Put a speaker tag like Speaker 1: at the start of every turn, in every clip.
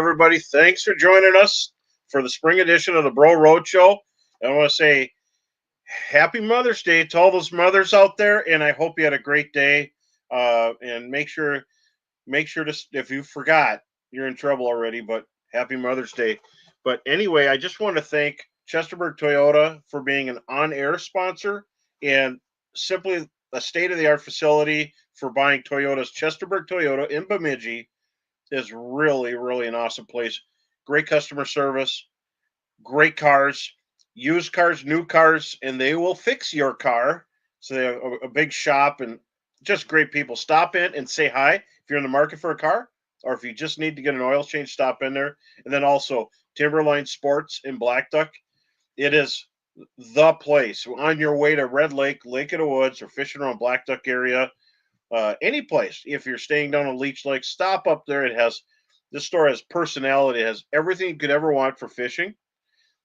Speaker 1: everybody. Thanks for joining us for the spring edition of the Bro Roadshow. I want to say happy Mother's Day to all those mothers out there, and I hope you had a great day. And make sure to, if you forgot, you're in trouble already. But happy Mother's Day. But anyway, I just want to thank Chesterburg Toyota for being an on-air sponsor and simply a state-of-the-art facility for buying Toyotas. Chesterburg Toyota in Bemidji is really, really an awesome place. Great customer service, great cars, used cars, new cars, and they will fix your car. So they have a big shop and just great people. Stop in and say hi if you're in the market for a car, or if you just need to get an oil change, stop in there. And then also Timberline Sports in Black Duck. It is the place on your way to Red Lake, Lake of the Woods, or fishing around Black Duck area. Any place. If you're staying down on Leech Lake, stop up there. This store has personality. It has everything you could ever want for fishing.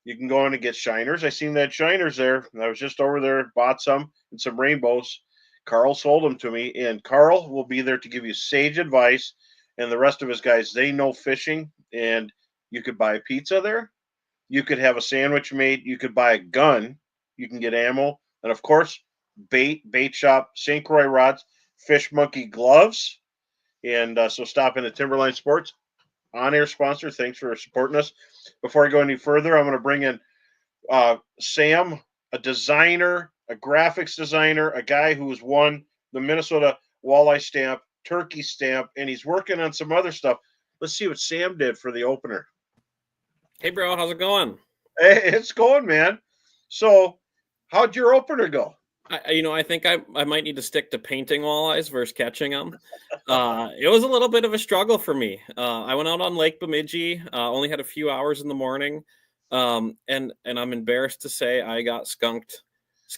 Speaker 1: You can go in and get shiners. I seen that shiners there. I was just over there, bought some and some rainbows. Carl sold them to me, and Carl will be there to give you sage advice. And the rest of his guys, they know fishing, and you could buy pizza there. You could have a sandwich made. You could buy a gun. You can get ammo, and of course, bait shop, St. Croix rods, Fish Monkey gloves, and so stop in at Timberline Sports, on-air sponsor. Thanks for supporting us. Before I go any further, I'm going to bring in Sam, a designer, a graphics designer, a guy who's won the Minnesota Walleye Stamp, Turkey Stamp, and he's working on some other stuff. Let's see what Sam did for the opener.
Speaker 2: Hey, bro, how's it going?
Speaker 1: Hey, it's going, man. So, how'd your opener go?
Speaker 2: I think I might need to stick to painting walleyes versus catching them. It was a little bit of a struggle for me. I went out on Lake Bemidji, only had a few hours in the morning, and I'm embarrassed to say I got skunked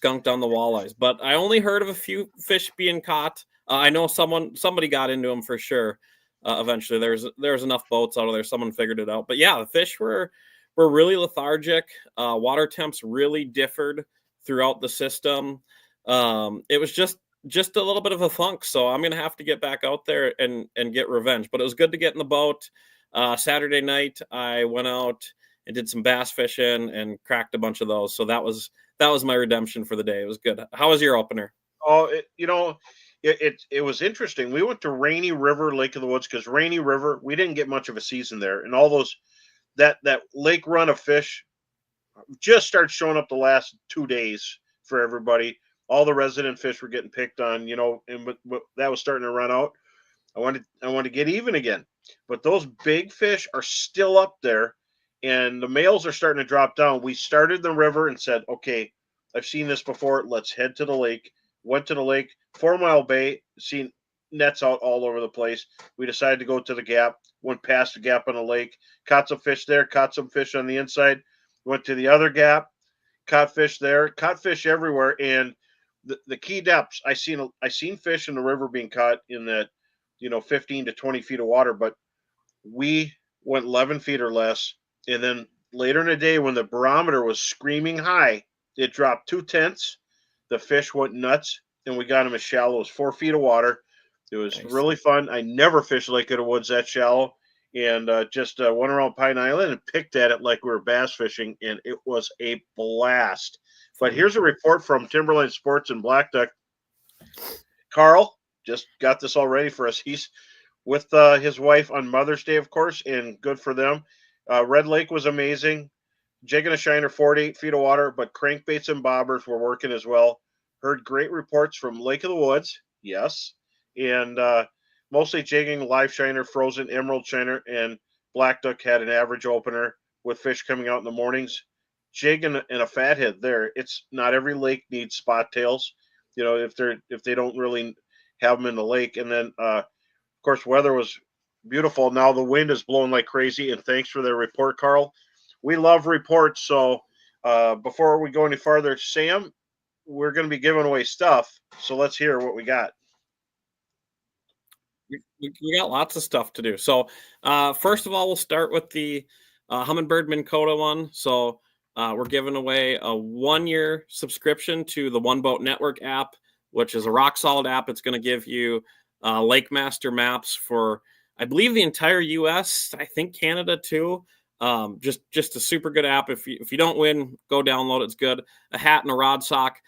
Speaker 2: on the walleyes. But I only heard of a few fish being caught. I know somebody got into them for sure. Eventually, there's enough boats out of there. Someone figured it out. But yeah, the fish were really lethargic. Water temps really differed throughout the system. It was just a little bit of a funk. So I'm going to have to get back out there and get revenge. But it was good to get in the boat. Saturday night, I went out and did some bass fishing and cracked a bunch of those. So that was my redemption for the day. It was good. How was your opener?
Speaker 1: Oh, it was interesting. We went to Rainy River, Lake of the Woods, because Rainy River, we didn't get much of a season there. And all those, that lake run of fish just started showing up the last 2 days for everybody. All the resident fish were getting picked on, and that was starting to run out. I wanted to get even again, but those big fish are still up there, and the males are starting to drop down. We started the river and said, okay, I've seen this before. Let's head to the lake. Went to the lake, 4 Mile Bay, seen nets out all over the place. We decided to go to the gap, went past the gap on the lake, caught some fish there, caught some fish on the inside, went to the other gap, caught fish there, caught fish everywhere. And the key depths, I seen fish in the river being caught in that, 15 to 20 feet of water, but we went 11 feet or less. And then later in the day, when the barometer was screaming high, it dropped 2/10. The fish went nuts, and we got them as shallow as 4 feet of water. It was really fun. I never fished Lake of the Woods that shallow, and just went around Pine Island and picked at it like we were bass fishing, and it was a blast. But here's a report from Timberline Sports in Black Duck. Carl just got this all ready for us. He's with his wife on Mother's Day, of course, and good for them. Red Lake was amazing. Jigging a shiner, 4 to 8 feet of water, but crankbaits and bobbers were working as well. Heard great reports from Lake of the Woods, yes, and mostly jigging, live shiner, frozen emerald shiner, and Black Duck had an average opener with fish coming out in the mornings. Jig and a fathead there. It's not every lake needs spot tails, if they don't really have them in the lake. And then of course weather was beautiful. Now the wind is blowing like crazy, and thanks for the report, Carl. We love reports. So before we go any farther, Sam, we're going to be giving away stuff. So let's hear what we got.
Speaker 2: We got lots of stuff to do. So first of all, we'll start with the Humminbird Minn Kota one. So we're giving away a 1-year subscription to the One Boat Network app, which is a rock solid app. It's going to give you Lake Master maps for I believe the entire US, I think Canada too. Just a super good app. If you don't win, go download it. It's good. A hat and a rod sock.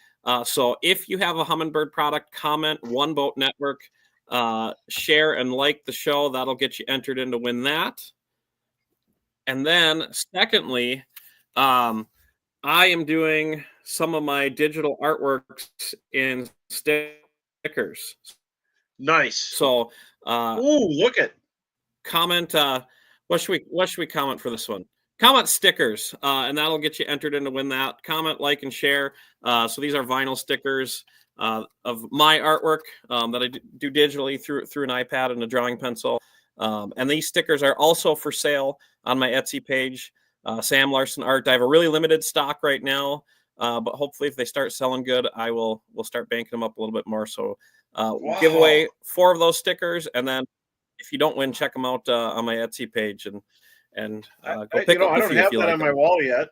Speaker 2: So if you have a Humminbird product, comment One Boat Network, share and like the show. That'll get you entered in to win that. And then secondly, I am doing some of my digital artworks in stickers.
Speaker 1: Nice.
Speaker 2: So
Speaker 1: ooh, look at
Speaker 2: comment. What should we comment for this one? Comment stickers, and that'll get you entered in to win that. Comment, like, and share. So these are vinyl stickers of my artwork that I do digitally through an iPad and a drawing pencil. And these stickers are also for sale on my Etsy page, Sam Larson Art. I have a really limited stock right now, but hopefully if they start selling good, we'll start banking them up a little bit more. So we'll give away 4 of those stickers, and then if you don't win, check them out on my Etsy page and go pick up
Speaker 1: I
Speaker 2: a
Speaker 1: don't
Speaker 2: few
Speaker 1: have
Speaker 2: if you
Speaker 1: that
Speaker 2: like
Speaker 1: on my
Speaker 2: them.
Speaker 1: wall yet.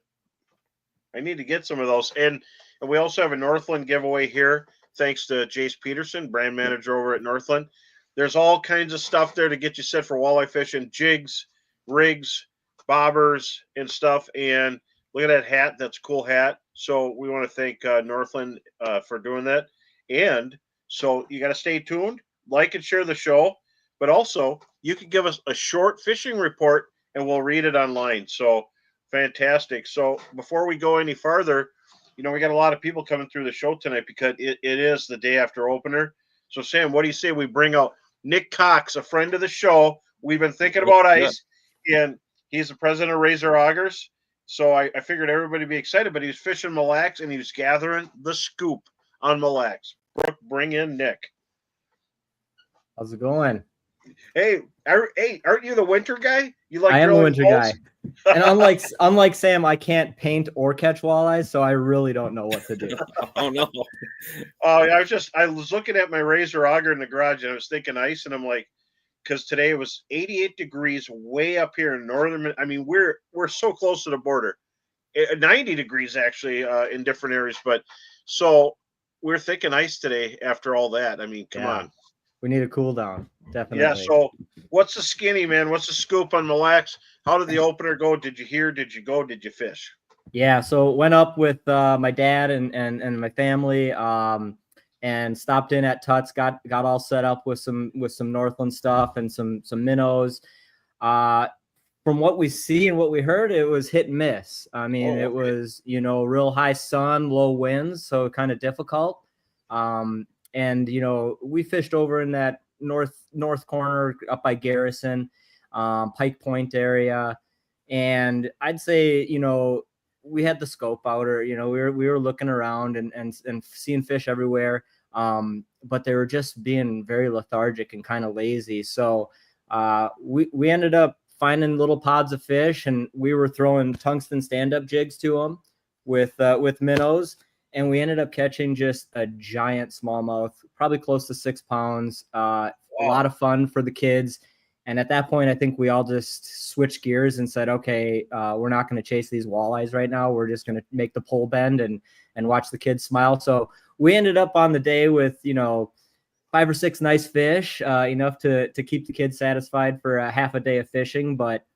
Speaker 1: I need to get some of those. And we also have a Northland giveaway here, thanks to Jace Peterson, brand manager over at Northland. There's all kinds of stuff there to get you set for walleye fishing, jigs, rigs, bobbers, and stuff. And look at that hat. That's a cool hat. So we want to thank Northland for doing that. And so you got to stay tuned, like and share the show. But also, you can give us a short fishing report, and we'll read it online. So fantastic. So before we go any farther, we got a lot of people coming through the show tonight because it is the day after opener. So Sam, what do you say we bring out Nick Cox, a friend of the show? We've been thinking about ice, and he's the president of Razor Augers. So I figured everybody would be excited, but he was fishing Mille Lacs and he was gathering the scoop on Mille Lacs. Brooke, bring in Nick.
Speaker 3: How's it going?
Speaker 1: Hey, aren't you the winter guy? You like
Speaker 3: I am the winter
Speaker 1: holes?
Speaker 3: guy. And unlike Sam, I can't paint or catch walleyes, so I really don't know what to do.
Speaker 2: Oh no.
Speaker 1: I was looking at my Razor Auger in the garage and I was thinking ice, and I'm like, because today it was 88 degrees way up here in northern. I mean, we're so close to the border. 90 degrees actually in different areas, but so we're thinking ice today after all that. I mean, come on.
Speaker 3: We need a cool down, definitely.
Speaker 1: Yeah. So, what's the skinny, man? What's the scoop on Mille Lacs? How did the opener go? Did you hear? Did you go? Did you fish?
Speaker 3: Yeah. So went up with my dad and my family, and stopped in at Tuts. Got all set up with some Northland stuff and some minnows. From what we see and what we heard, it was hit and miss. I mean, It was real high sun, low winds, so kind of difficult. And, we fished over in that north corner up by Garrison, Pike Point area. And I'd say, we had the scope out, or, we were looking around and seeing fish everywhere. But they were just being very lethargic and kind of lazy. So we ended up finding little pods of fish, and we were throwing tungsten stand-up jigs to them with minnows. And we ended up catching just a giant smallmouth, probably close to 6 pounds. A lot of fun for the kids. And at that point, I think we all just switched gears and said, okay, we're not going to chase these walleyes right now. We're just going to make the pole bend and watch the kids smile. So we ended up on the day with, 5 or 6 nice fish, enough to keep the kids satisfied for a half a day of fishing. But,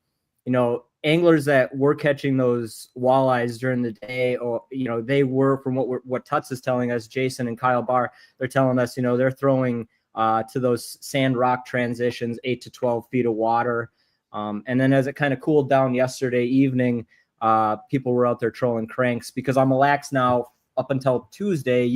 Speaker 3: anglers that were catching those walleyes during the day, or they were, from what Tuts is telling us, Jason and Kyle Barr, they're telling us they're throwing to those sand rock transitions 8 to 12 feet of water, and then as it kind of cooled down yesterday evening, people were out there trolling cranks, because on Mille Lacs now up until Tuesday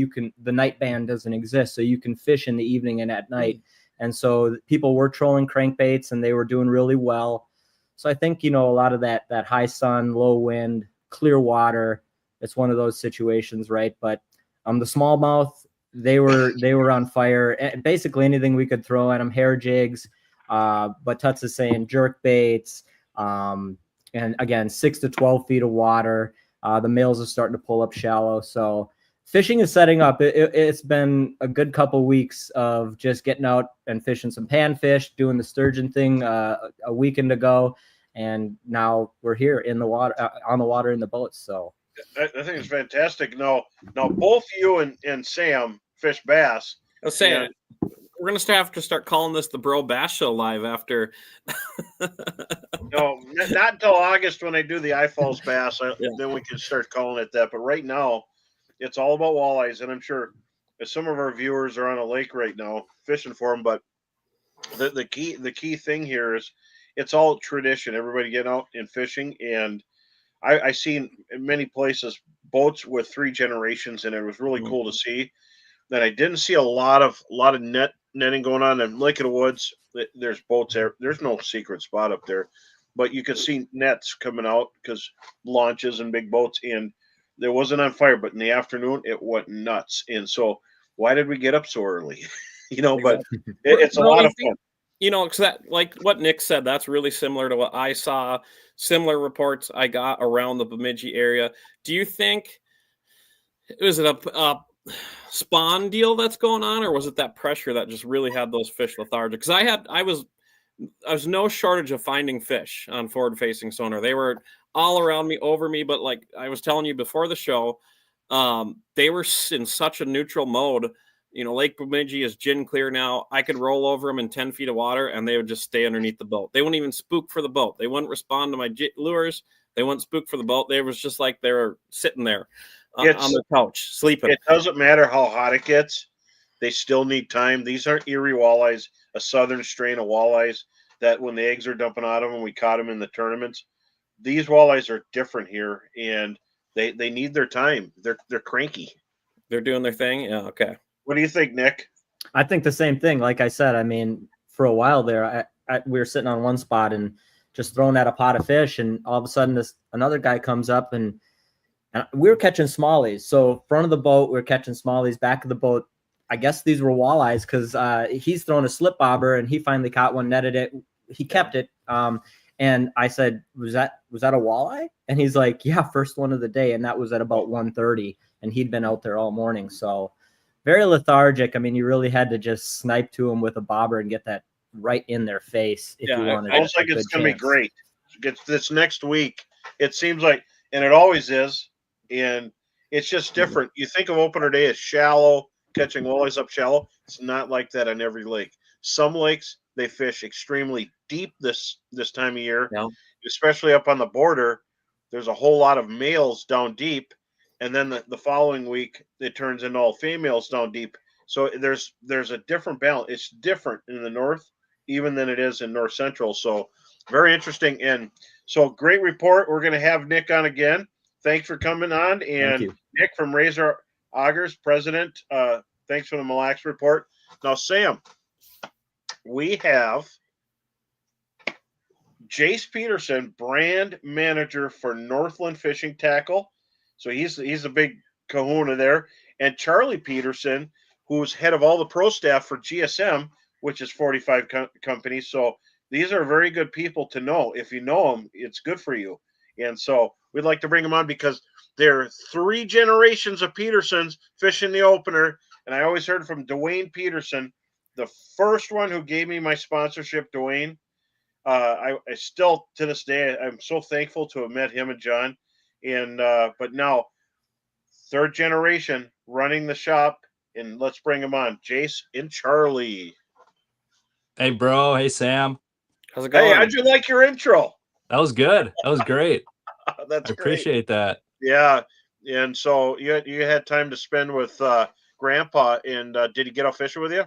Speaker 3: the night ban doesn't exist, so you can fish in the evening and at night. And so people were trolling crankbaits and they were doing really well. So I think, a lot of that high sun, low wind, clear water, it's one of those situations, right? But the smallmouth, they were on fire. And basically anything we could throw at them, hair jigs, but Tuts is saying jerk baits, and again, 6 to 12 feet of water. The males are starting to pull up shallow. So fishing is setting up. It's been a good couple weeks of just getting out and fishing some panfish, doing the sturgeon thing a weekend ago, and now we're here in the water, on the water in the boats. So
Speaker 1: I think it's fantastic. Now both you and Sam fish bass.
Speaker 2: Sam, We're gonna have to start calling this the Bro Bash Show live after.
Speaker 1: No, not until August when I do the iFalls Bass.
Speaker 2: Yeah.
Speaker 1: Then we can start calling it that. But right now, it's all about walleyes, and I'm sure some of our viewers are on a lake right now fishing for them. But the key thing here is it's all tradition. Everybody getting out and fishing, and I seen in many places boats with 3 generations, and it was really cool to see. That I didn't see a lot of netting going on in Lake of the Woods. There's boats there. There's no secret spot up there, but you could see nets coming out because launches and big boats. And there wasn't on fire, but in the afternoon it went nuts. And so, why did we get up so early? But it's a lot of fun.
Speaker 2: Because that, like what Nick said, that's really similar to what I saw. Similar reports I got around the Bemidji area. Do you think was it a spawn deal that's going on, or was it that pressure that just really had those fish lethargic? Because I was no shortage of finding fish on forward facing sonar. They were all around me, over me, but like I was telling you before the show, they were in such a neutral mode. Lake Bemidji is gin clear now. I could roll over them in 10 feet of water and they would just stay underneath the boat. They wouldn't even spook for the boat. They wouldn't respond to my lures. They wouldn't spook for the boat. They was just like they were sitting there on the couch sleeping.
Speaker 1: It doesn't matter how hot it gets. They still need time. These aren't Erie walleyes, a southern strain of walleyes that when the eggs are dumping out of them, we caught them in the tournaments. These walleyes are different here, and they need their time. They're cranky.
Speaker 2: They're doing their thing. Yeah. Okay.
Speaker 1: What do you think, Nick?
Speaker 3: I think the same thing. Like I said, I mean, for a while there, we were sitting on one spot and just throwing at a pot of fish, and all of a sudden, another guy comes up and we were catching smallies. So front of the boat, we were catching smallies. Back of the boat, I guess these were walleyes because he's throwing a slip bobber and he finally caught one, netted it. He kept it. And I said, was that a walleye? And he's like, yeah, first one of the day. And that was at about 1:30. And he'd been out there all morning. So very lethargic. I mean, you really had to just snipe to him with a bobber and get that right in their face if you wanted.
Speaker 1: It looks like it's going to be great. This next week, it seems like, and it always is, and it's just different. You think of opener day as shallow, catching walleyes up shallow. It's not like that on every lake. Some lakes, they fish extremely deep this time of year, especially up on the border. There's a whole lot of males down deep. And then the following week, it turns into all females down deep. So there's a different balance. It's different in the north, even than it is in north central. So very interesting. And so great report. We're going to have Nick on again. Thanks for coming on. And Nick from Razor Augers, president, thanks for the Mille Lacs report. Now, Sam, we have Jace Peterson, brand manager for Northland Fishing Tackle. So he's a big kahuna there. And Charlie Peterson, who's head of all the pro staff for GSM, which is 45 companies. So these are very good people to know. If you know them, it's good for you. And so we'd like to bring them on because there are 3 generations of Petersons fishing the opener. And I always heard from Dwayne Peterson, the first one who gave me my sponsorship, Dwayne. I still, to this day, I'm so thankful to have met him and John. And but now, 3rd generation running the shop, and let's bring them on, Jace and Charlie.
Speaker 4: Hey, bro. Hey, Sam.
Speaker 2: How's it going?
Speaker 1: Hey, how'd you like your intro?
Speaker 4: That was good. That was great.
Speaker 1: That's
Speaker 4: I appreciate that.
Speaker 1: Yeah, and so you had time to spend with Grandpa, and did he get out fishing with you,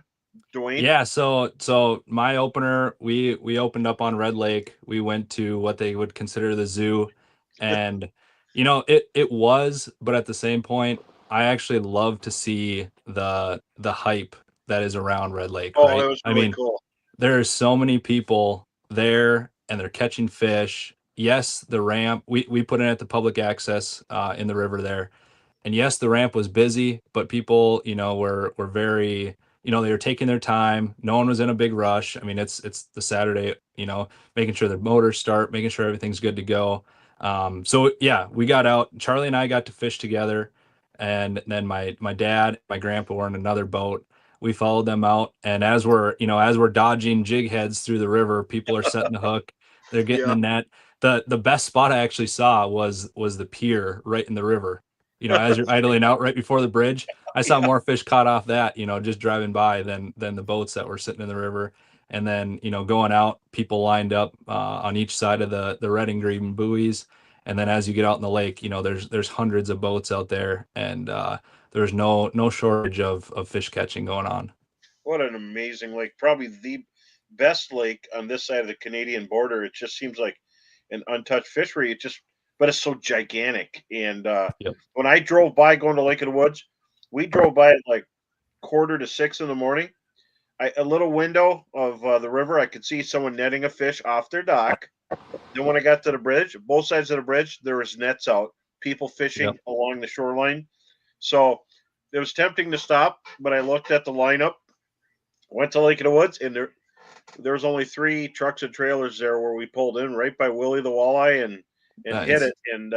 Speaker 1: Dwayne?
Speaker 4: Yeah. So my opener, we opened up on Red Lake. We went to what they would consider the zoo, and it was, but at the same point, I actually love to see the hype that is around Red Lake.
Speaker 1: Oh,
Speaker 4: right?
Speaker 1: it was really cool.
Speaker 4: There are so many people there, and they're catching fish. Yes, the ramp we put in at the public access in the river there, and yes, the ramp was busy, but people were very they were taking their time. No one was in a big rush. I mean, it's the Saturday, making sure the motors start, making sure everything's good to go. So yeah, we got out. Charlie and I got to fish together, and then my dad, my grandpa were in another boat. We followed them out, and as we're dodging jig heads through the river, people are setting the hook. They're getting the net. The best spot I actually saw was the pier right in the river. as you're idling out right before the bridge. I saw more fish caught off that, just driving by than the boats that were sitting in the river. And then, going out, people lined up on each side of the red and green buoys. And then as you get out in the lake, there's hundreds of boats out there, and there's no shortage of fish catching going on.
Speaker 1: What an amazing lake! Probably the best lake on this side of the Canadian border. It just seems like an untouched fishery. But it's so gigantic. And
Speaker 4: Yep.
Speaker 1: when I drove by going to Lake of the Woods, we drove by at like 5:45 in the morning. A little window of the river, I could see someone netting a fish off their dock. Then when I got to the bridge, both sides of the bridge, there was nets out, people fishing
Speaker 4: Yep.
Speaker 1: along the shoreline. So it was tempting to stop, but I looked at the lineup, went to Lake of the Woods, and there was only 3 trucks and trailers there where we pulled in right by Willie the Walleye and
Speaker 4: Nice.
Speaker 1: hit it. And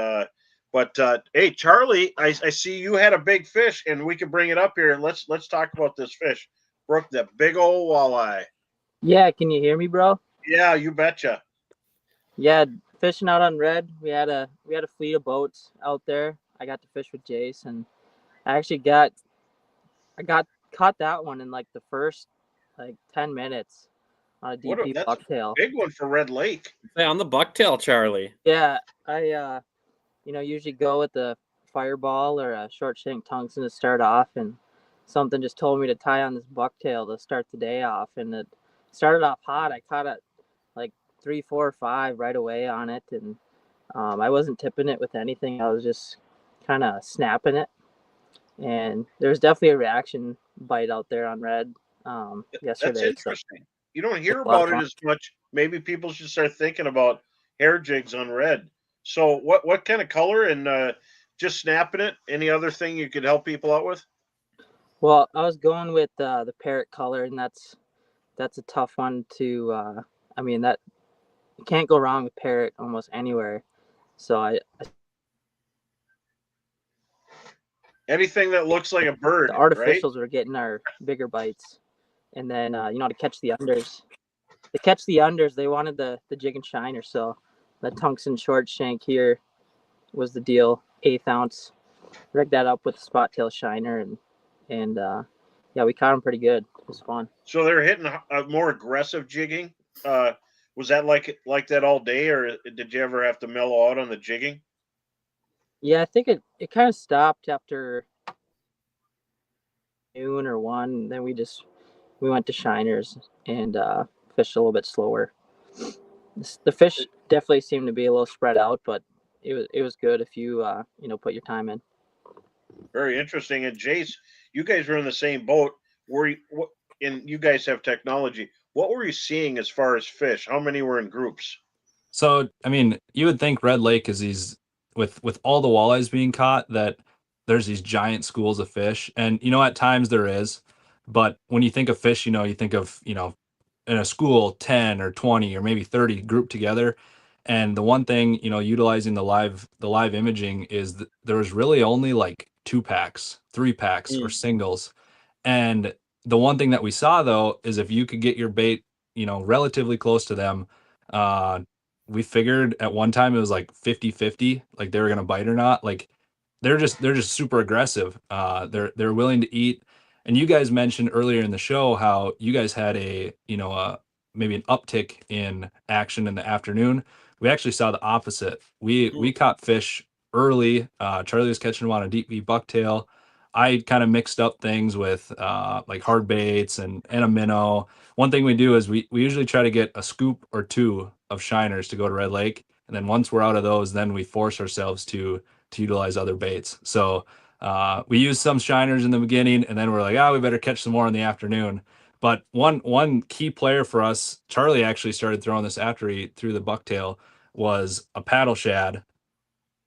Speaker 1: hey, Charlie, I see you had a big fish, and we can bring it up here. Let's talk about this fish, Brooke, that big old walleye.
Speaker 5: Yeah, can you hear me, bro?
Speaker 1: Yeah, you betcha.
Speaker 5: Yeah, fishing out on Red. We had a fleet of boats out there. I got to fish with Jace, and I actually caught that one in like the first 10 minutes on a DP
Speaker 1: That's
Speaker 5: bucktail.
Speaker 1: a big one for Red Lake.
Speaker 2: Hey, on the bucktail, Charlie.
Speaker 5: Yeah, I usually go with the fireball or a short shank tungsten to start off, and something just told me to tie on this bucktail to start the day off, and it started off hot. I caught it like 3, 4, 5 right away on it, and I wasn't tipping it with anything. I was just kind of snapping it, and there's definitely a reaction bite out there on Red yesterday.
Speaker 1: That's interesting. You don't hear
Speaker 5: It's a lot of
Speaker 1: about it
Speaker 5: fun.
Speaker 1: as much. Maybe people should start thinking about hair jigs on Red. So what kind of color and just snapping it? Any other thing you could help people out with?
Speaker 5: Well, I was going with the parrot color, and that's a tough one to. I mean, that you can't go wrong with parrot almost anywhere. So
Speaker 1: Anything that looks like a bird,
Speaker 5: the
Speaker 1: right?
Speaker 5: artificials were getting our bigger bites, and then to catch the unders. To catch the unders, they wanted the jig and shiner. So the tungsten short shank here was the deal. 1/8 ounce. Rigged that up with a spot tail shiner, and yeah, we caught them pretty good. It was fun.
Speaker 1: So they're hitting a more aggressive jigging. Was that like that all day, or did you ever have to mellow out on the jigging?
Speaker 5: Yeah, I think it kind of stopped after noon or 1. Then we went to shiners and fished a little bit slower. The fish definitely seemed to be a little spread out, but it was good if you put your time in.
Speaker 1: Very interesting. And Jace, you guys were in the same boat. And you guys have technology. What were you seeing as far as fish? How many were in groups?
Speaker 4: So, I mean, you would think Red Lake is these with all the walleyes being caught that there's these giant schools of fish, and at times there is, but when you think of fish, you think of in a school 10 or 20 or maybe 30 grouped together. And the one thing utilizing the live imaging is that there was really only like 2 packs, 3 packs, or singles. And the one thing that we saw though is if you could get your bait relatively close to them, we figured at one time it was like 50-50, like they were gonna bite or not. Like they're just super aggressive. They're willing to eat. And you guys mentioned earlier in the show how you guys had maybe an uptick in action in the afternoon. We actually saw the opposite. We caught fish early. Charlie was catching them on a deep V bucktail. I kind of mixed up things with like hard baits and a minnow. One thing we do is we usually try to get a scoop or 2 of shiners to go to Red Lake, and then once we're out of those, then we force ourselves to utilize other baits. So we used some shiners in the beginning, and then we're like, we better catch some more in the afternoon. But one key player for us, Charlie actually started throwing this after he threw the bucktail, was a paddle shad.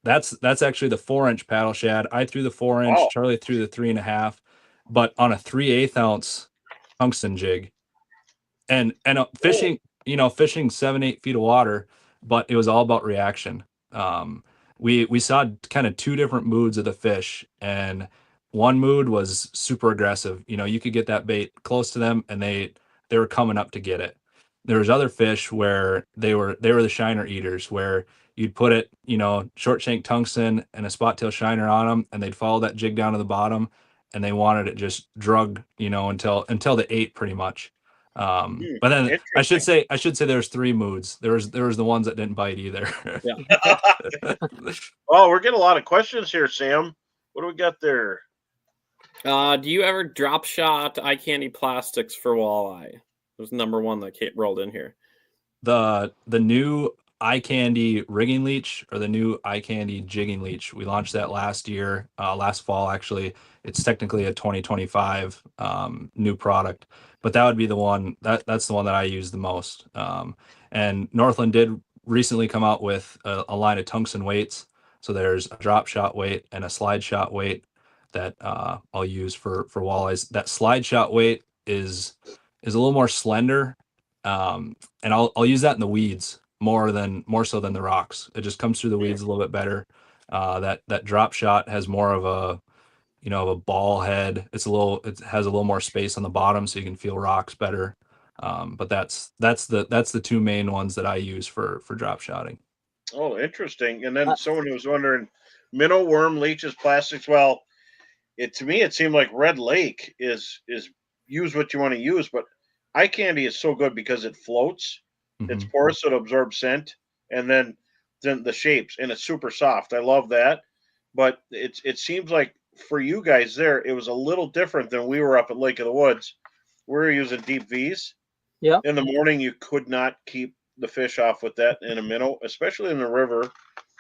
Speaker 4: That's actually the 4-inch paddle shad. I threw the 4-inch.
Speaker 1: Wow.
Speaker 4: Charlie threw the 3.5, but on a 3/8 ounce tungsten jig, and fishing, fishing 7-8 feet of water, but it was all about reaction. We saw kind of 2 different moods of the fish, and one mood was super aggressive. You could get that bait close to them, and they were coming up to get it. There was other fish where they were the shiner eaters, where you'd put it, short shank tungsten and a spot tail shiner on them, and they'd follow that jig down to the bottom, and they wanted it just drug, until they ate pretty much. But then I should
Speaker 1: Interesting.
Speaker 4: say there's three moods. There was the ones that didn't bite either.
Speaker 1: Oh, we're getting a lot of questions here, Sam. What do we got there?
Speaker 2: Do you ever drop shot eye candy plastics for walleye? It was number one that rolled in here.
Speaker 4: The new eye candy rigging leech, or the new eye candy jigging leech, we launched that last fall actually. It's technically a 2025 new product, but that would be the one that's the one that I use the most. And Northland did recently come out with a line of tungsten weights. So there's a drop shot weight and a slide shot weight that I'll use for walleyes. That slide shot weight is a little more slender, and I'll use that in the weeds more so than the rocks. It just comes through the weeds a little bit better. That drop shot has more of a ball head. It has a little more space on the bottom, so you can feel rocks better. But that's the two main ones that I use for drop shotting.
Speaker 1: Oh, interesting. And then someone was wondering, minnow, worm, leeches, plastics. Well, to me it seemed like Red Lake is use what you want to use, but eye candy is so good because it floats. It's porous, so it absorbs scent, and then the shapes, and it's super soft. I love that. But it seems like for you guys there, it was a little different than we were up at Lake of the Woods. We were using deep V's.
Speaker 5: Yeah.
Speaker 1: In the morning, you could not keep the fish off with that in a minnow, especially in the river.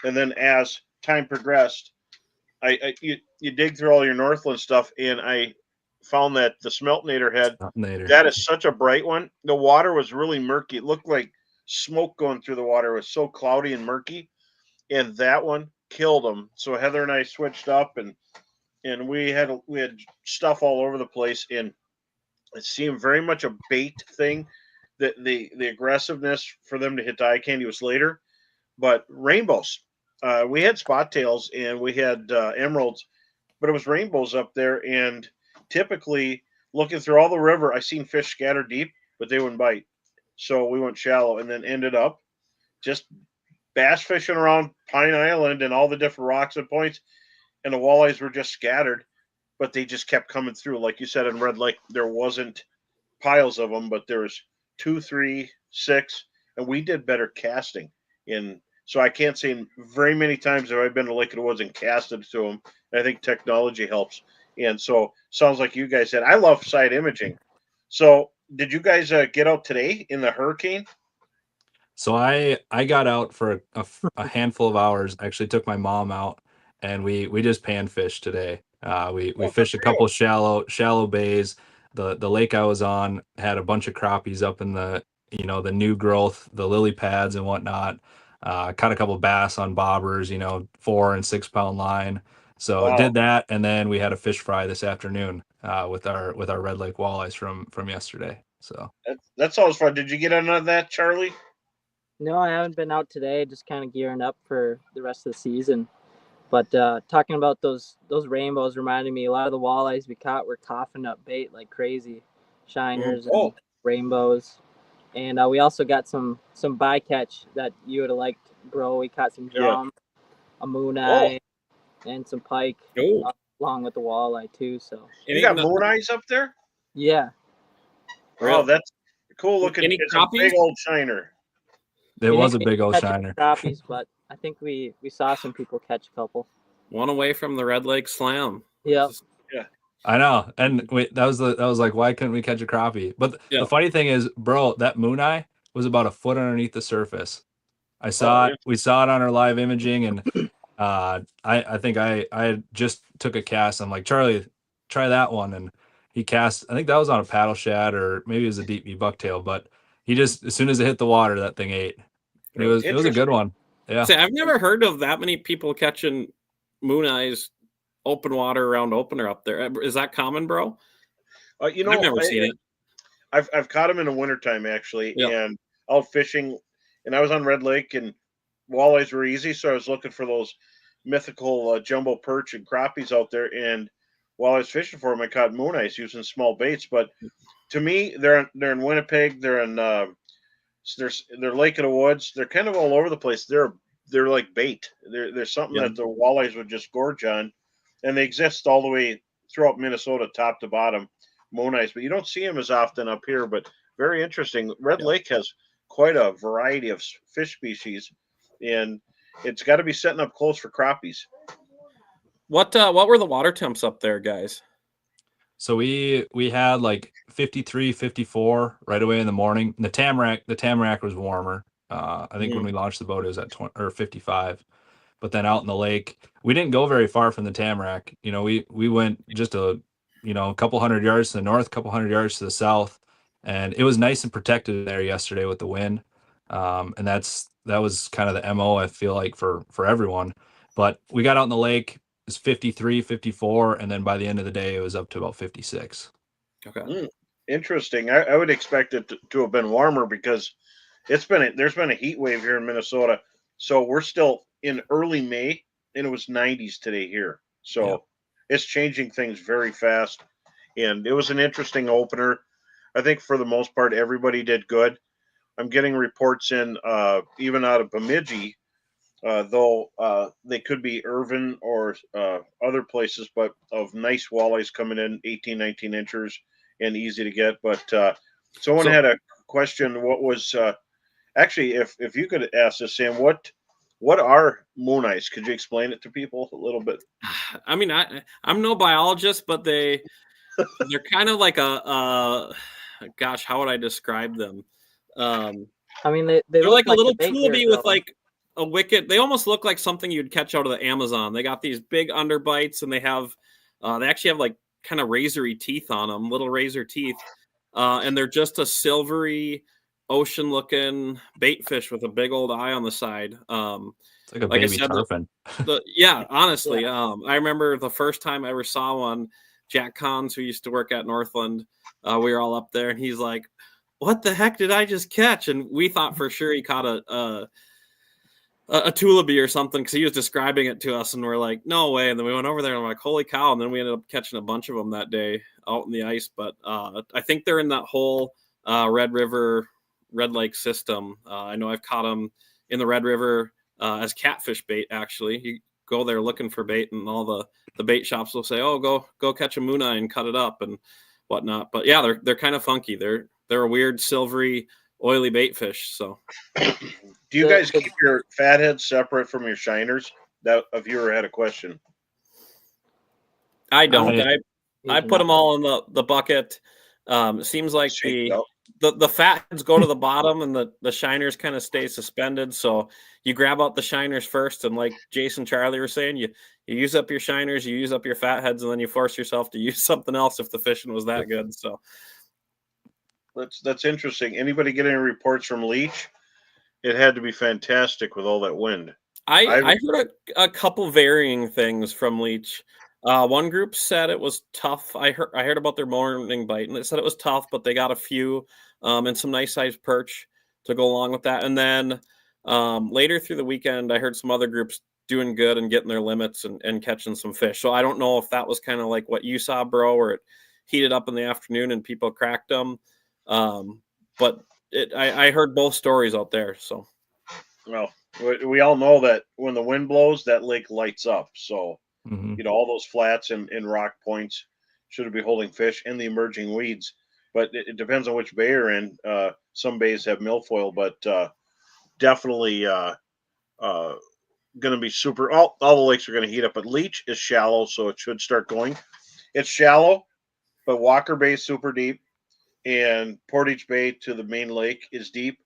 Speaker 1: And then as time progressed, you dig through all your Northland stuff, and I found that the Smeltinator head, that is such a bright one. The water was really murky. It looked like smoke going through the water. It was so cloudy and murky, and that one killed them. So Heather and I switched up, and we had stuff all over the place, and it seemed very much a bait thing. That the aggressiveness for them to hit the eye candy was later, but rainbows. We had spot tails and we had emeralds, but it was rainbows up there. And typically, looking through all the river, I seen fish scattered deep, but they wouldn't bite. So we went shallow, and then ended up just bass fishing around Pine Island and all the different rocks and points, and the walleyes were just scattered, but they just kept coming through. Like you said in Red Lake, there wasn't piles of them, but there was 2, 3, 6, and we did better casting. So I can't say very many times have I been to Lake of the Woods and casted to them. I think technology helps. And so sounds like you guys said, I love side imaging. So did you guys get out today in the hurricane?
Speaker 4: So I got out for a handful of hours. I actually took my mom out, and we just pan fished today. We fished a couple shallow bays. The lake I was on had a bunch of crappies up in the the new growth, the lily pads and whatnot. Caught a couple bass on bobbers, 4 and 6 pound line. So
Speaker 1: Wow.
Speaker 4: did that, and then we had a fish fry this afternoon with our Red Lake walleyes from yesterday. So
Speaker 1: that's always fun. Did you get none of that, Charlie?
Speaker 5: No, I haven't been out today. Just kind of gearing up for the rest of the season. But talking about those rainbows reminded me, a lot of the walleyes we caught were coughing up bait like crazy, shiners and rainbows. And we also got some bycatch that you would have liked, bro. We caught some drum, a moon eye, and some pike, along with the walleye too. So
Speaker 1: you got moon eyes up there?
Speaker 5: Yeah.
Speaker 1: Oh, that's cool looking. It's a big old shiner.
Speaker 4: It was a big old shiner.
Speaker 5: Crappies, but I think we saw some people catch a couple.
Speaker 2: One away from the Red Lake Slam.
Speaker 5: Yeah.
Speaker 4: I know. And wait, that was like, why couldn't we catch a crappie? But the funny thing is, bro, that moon eye was about a foot underneath the surface. I saw it. We saw it on our live imaging, and I think I just took a cast. I'm like, Charlie, try that one, and he cast. I think that was on a paddle shad, or maybe it was a deep V bucktail. But he just, as soon as it hit the water, that thing ate. It was a good one. Yeah.
Speaker 2: See, I've never heard of that many people catching moon eyes open water around opener up there. Is that common, bro?
Speaker 1: I've never seen it. I've caught them in the wintertime actually, and out fishing, and I was on Red Lake, and walleyes were easy, so I was looking for those mythical jumbo perch and crappies out there, and while I was fishing for them, I caught moon eyes using small baits. But to me, they're in Winnipeg, they're in they're Lake of the Woods, they're kind of all over the place. They're a they're like bait. There's something
Speaker 4: Yeah.
Speaker 1: that the walleyes would just gorge on, and they exist all the way throughout Minnesota, top to bottom, moon eyes. But you don't see them as often up here. But very interesting. Red Lake has quite a variety of fish species, and it's got to be setting up close for crappies.
Speaker 2: What were the water temps up there, guys?
Speaker 4: So we had like 53, 54 right away in the morning. And the Tamarack was warmer. I think when we launched the boat, it was at 20 or 55. But then out in the lake, we didn't go very far from the Tamarack. You know, we went just a couple hundred yards to the north, a couple hundred yards to the south, and it was nice and protected there yesterday with the wind. And that was kind of the MO, I feel like, for everyone. But we got out in the lake, it was 53, 54, and then by the end of the day, it was up to about 56.
Speaker 2: Okay.
Speaker 1: Interesting. I would expect it to have been warmer because there's been a heat wave here in Minnesota. So we're still in early May, and it was 90s today here. So it's changing things very fast. And it was an interesting opener. I think for the most part, everybody did good. I'm getting reports in even out of Bemidji, though they could be Irvin or other places, but of nice walleyes coming in 18, 19 inches and easy to get. But someone had a question. What was actually, if you could ask this, Sam, what are moon eyes? Could you explain it to people a little bit?
Speaker 2: I mean, I'm no biologist, but they're kind of like gosh, how would I describe them?
Speaker 5: I mean, they're
Speaker 2: like a little
Speaker 5: the bait
Speaker 2: tulipy
Speaker 5: gear,
Speaker 2: with like a wicket. They almost look like something you'd catch out of the Amazon. They got these big underbites, and they actually have like kind of razory teeth on them, little razor teeth, and they're just a silvery ocean-looking bait fish with a big old eye on the side.
Speaker 4: It's like a
Speaker 2: like I
Speaker 4: baby
Speaker 2: said,
Speaker 4: tarpon.
Speaker 2: Honestly, I remember the first time I ever saw one. Jack Cons, who used to work at Northland, we were all up there, and he's like, "What the heck did I just catch?" And we thought for sure he caught a tulipy or something because he was describing it to us, and we're like, "No way!" And then we went over there, and I'm like, "Holy cow!" And then we ended up catching a bunch of them that day out in the ice. But I think they're in that whole Red Lake system. I know I've caught them in the Red River as catfish bait. Actually, you go there looking for bait, and all the bait shops will say, "Oh, go catch a moon eye and cut it up and whatnot." But yeah, they're kind of funky. They're a weird silvery oily bait fish. So
Speaker 1: do you guys keep your fatheads separate from your shiners? That a viewer had a question.
Speaker 2: I don't. I put them all in the bucket. It seems like the fat heads go to the bottom and the shiners kind of stay suspended. So you grab out the shiners first, and like Jason Charlie were saying, you use up your shiners, you use up your fat heads, and then you force yourself to use something else if the fishing was that good. So
Speaker 1: that's interesting. Anybody get any reports from Leech? It had to be fantastic with all that wind.
Speaker 2: I heard a couple varying things from Leech. One group said it was tough. I heard about their morning bite, and it said it was tough, but they got a few and some nice sized perch to go along with that. And then later through the weekend, I heard some other groups doing good and getting their limits and catching some fish. So I don't know if that was kind of like what you saw, bro, or it heated up in the afternoon and people cracked them. But I heard both stories out there. So,
Speaker 1: well, we all know that when the wind blows, that lake lights up. So, all those flats and rock points should be holding fish and the emerging weeds. But it depends on which bay you're in. Some bays have milfoil, but definitely going to be super. All the lakes are going to heat up. But Leech is shallow, so it should start going. It's shallow, but Walker Bay is super deep, and Portage Bay to the main lake is deep.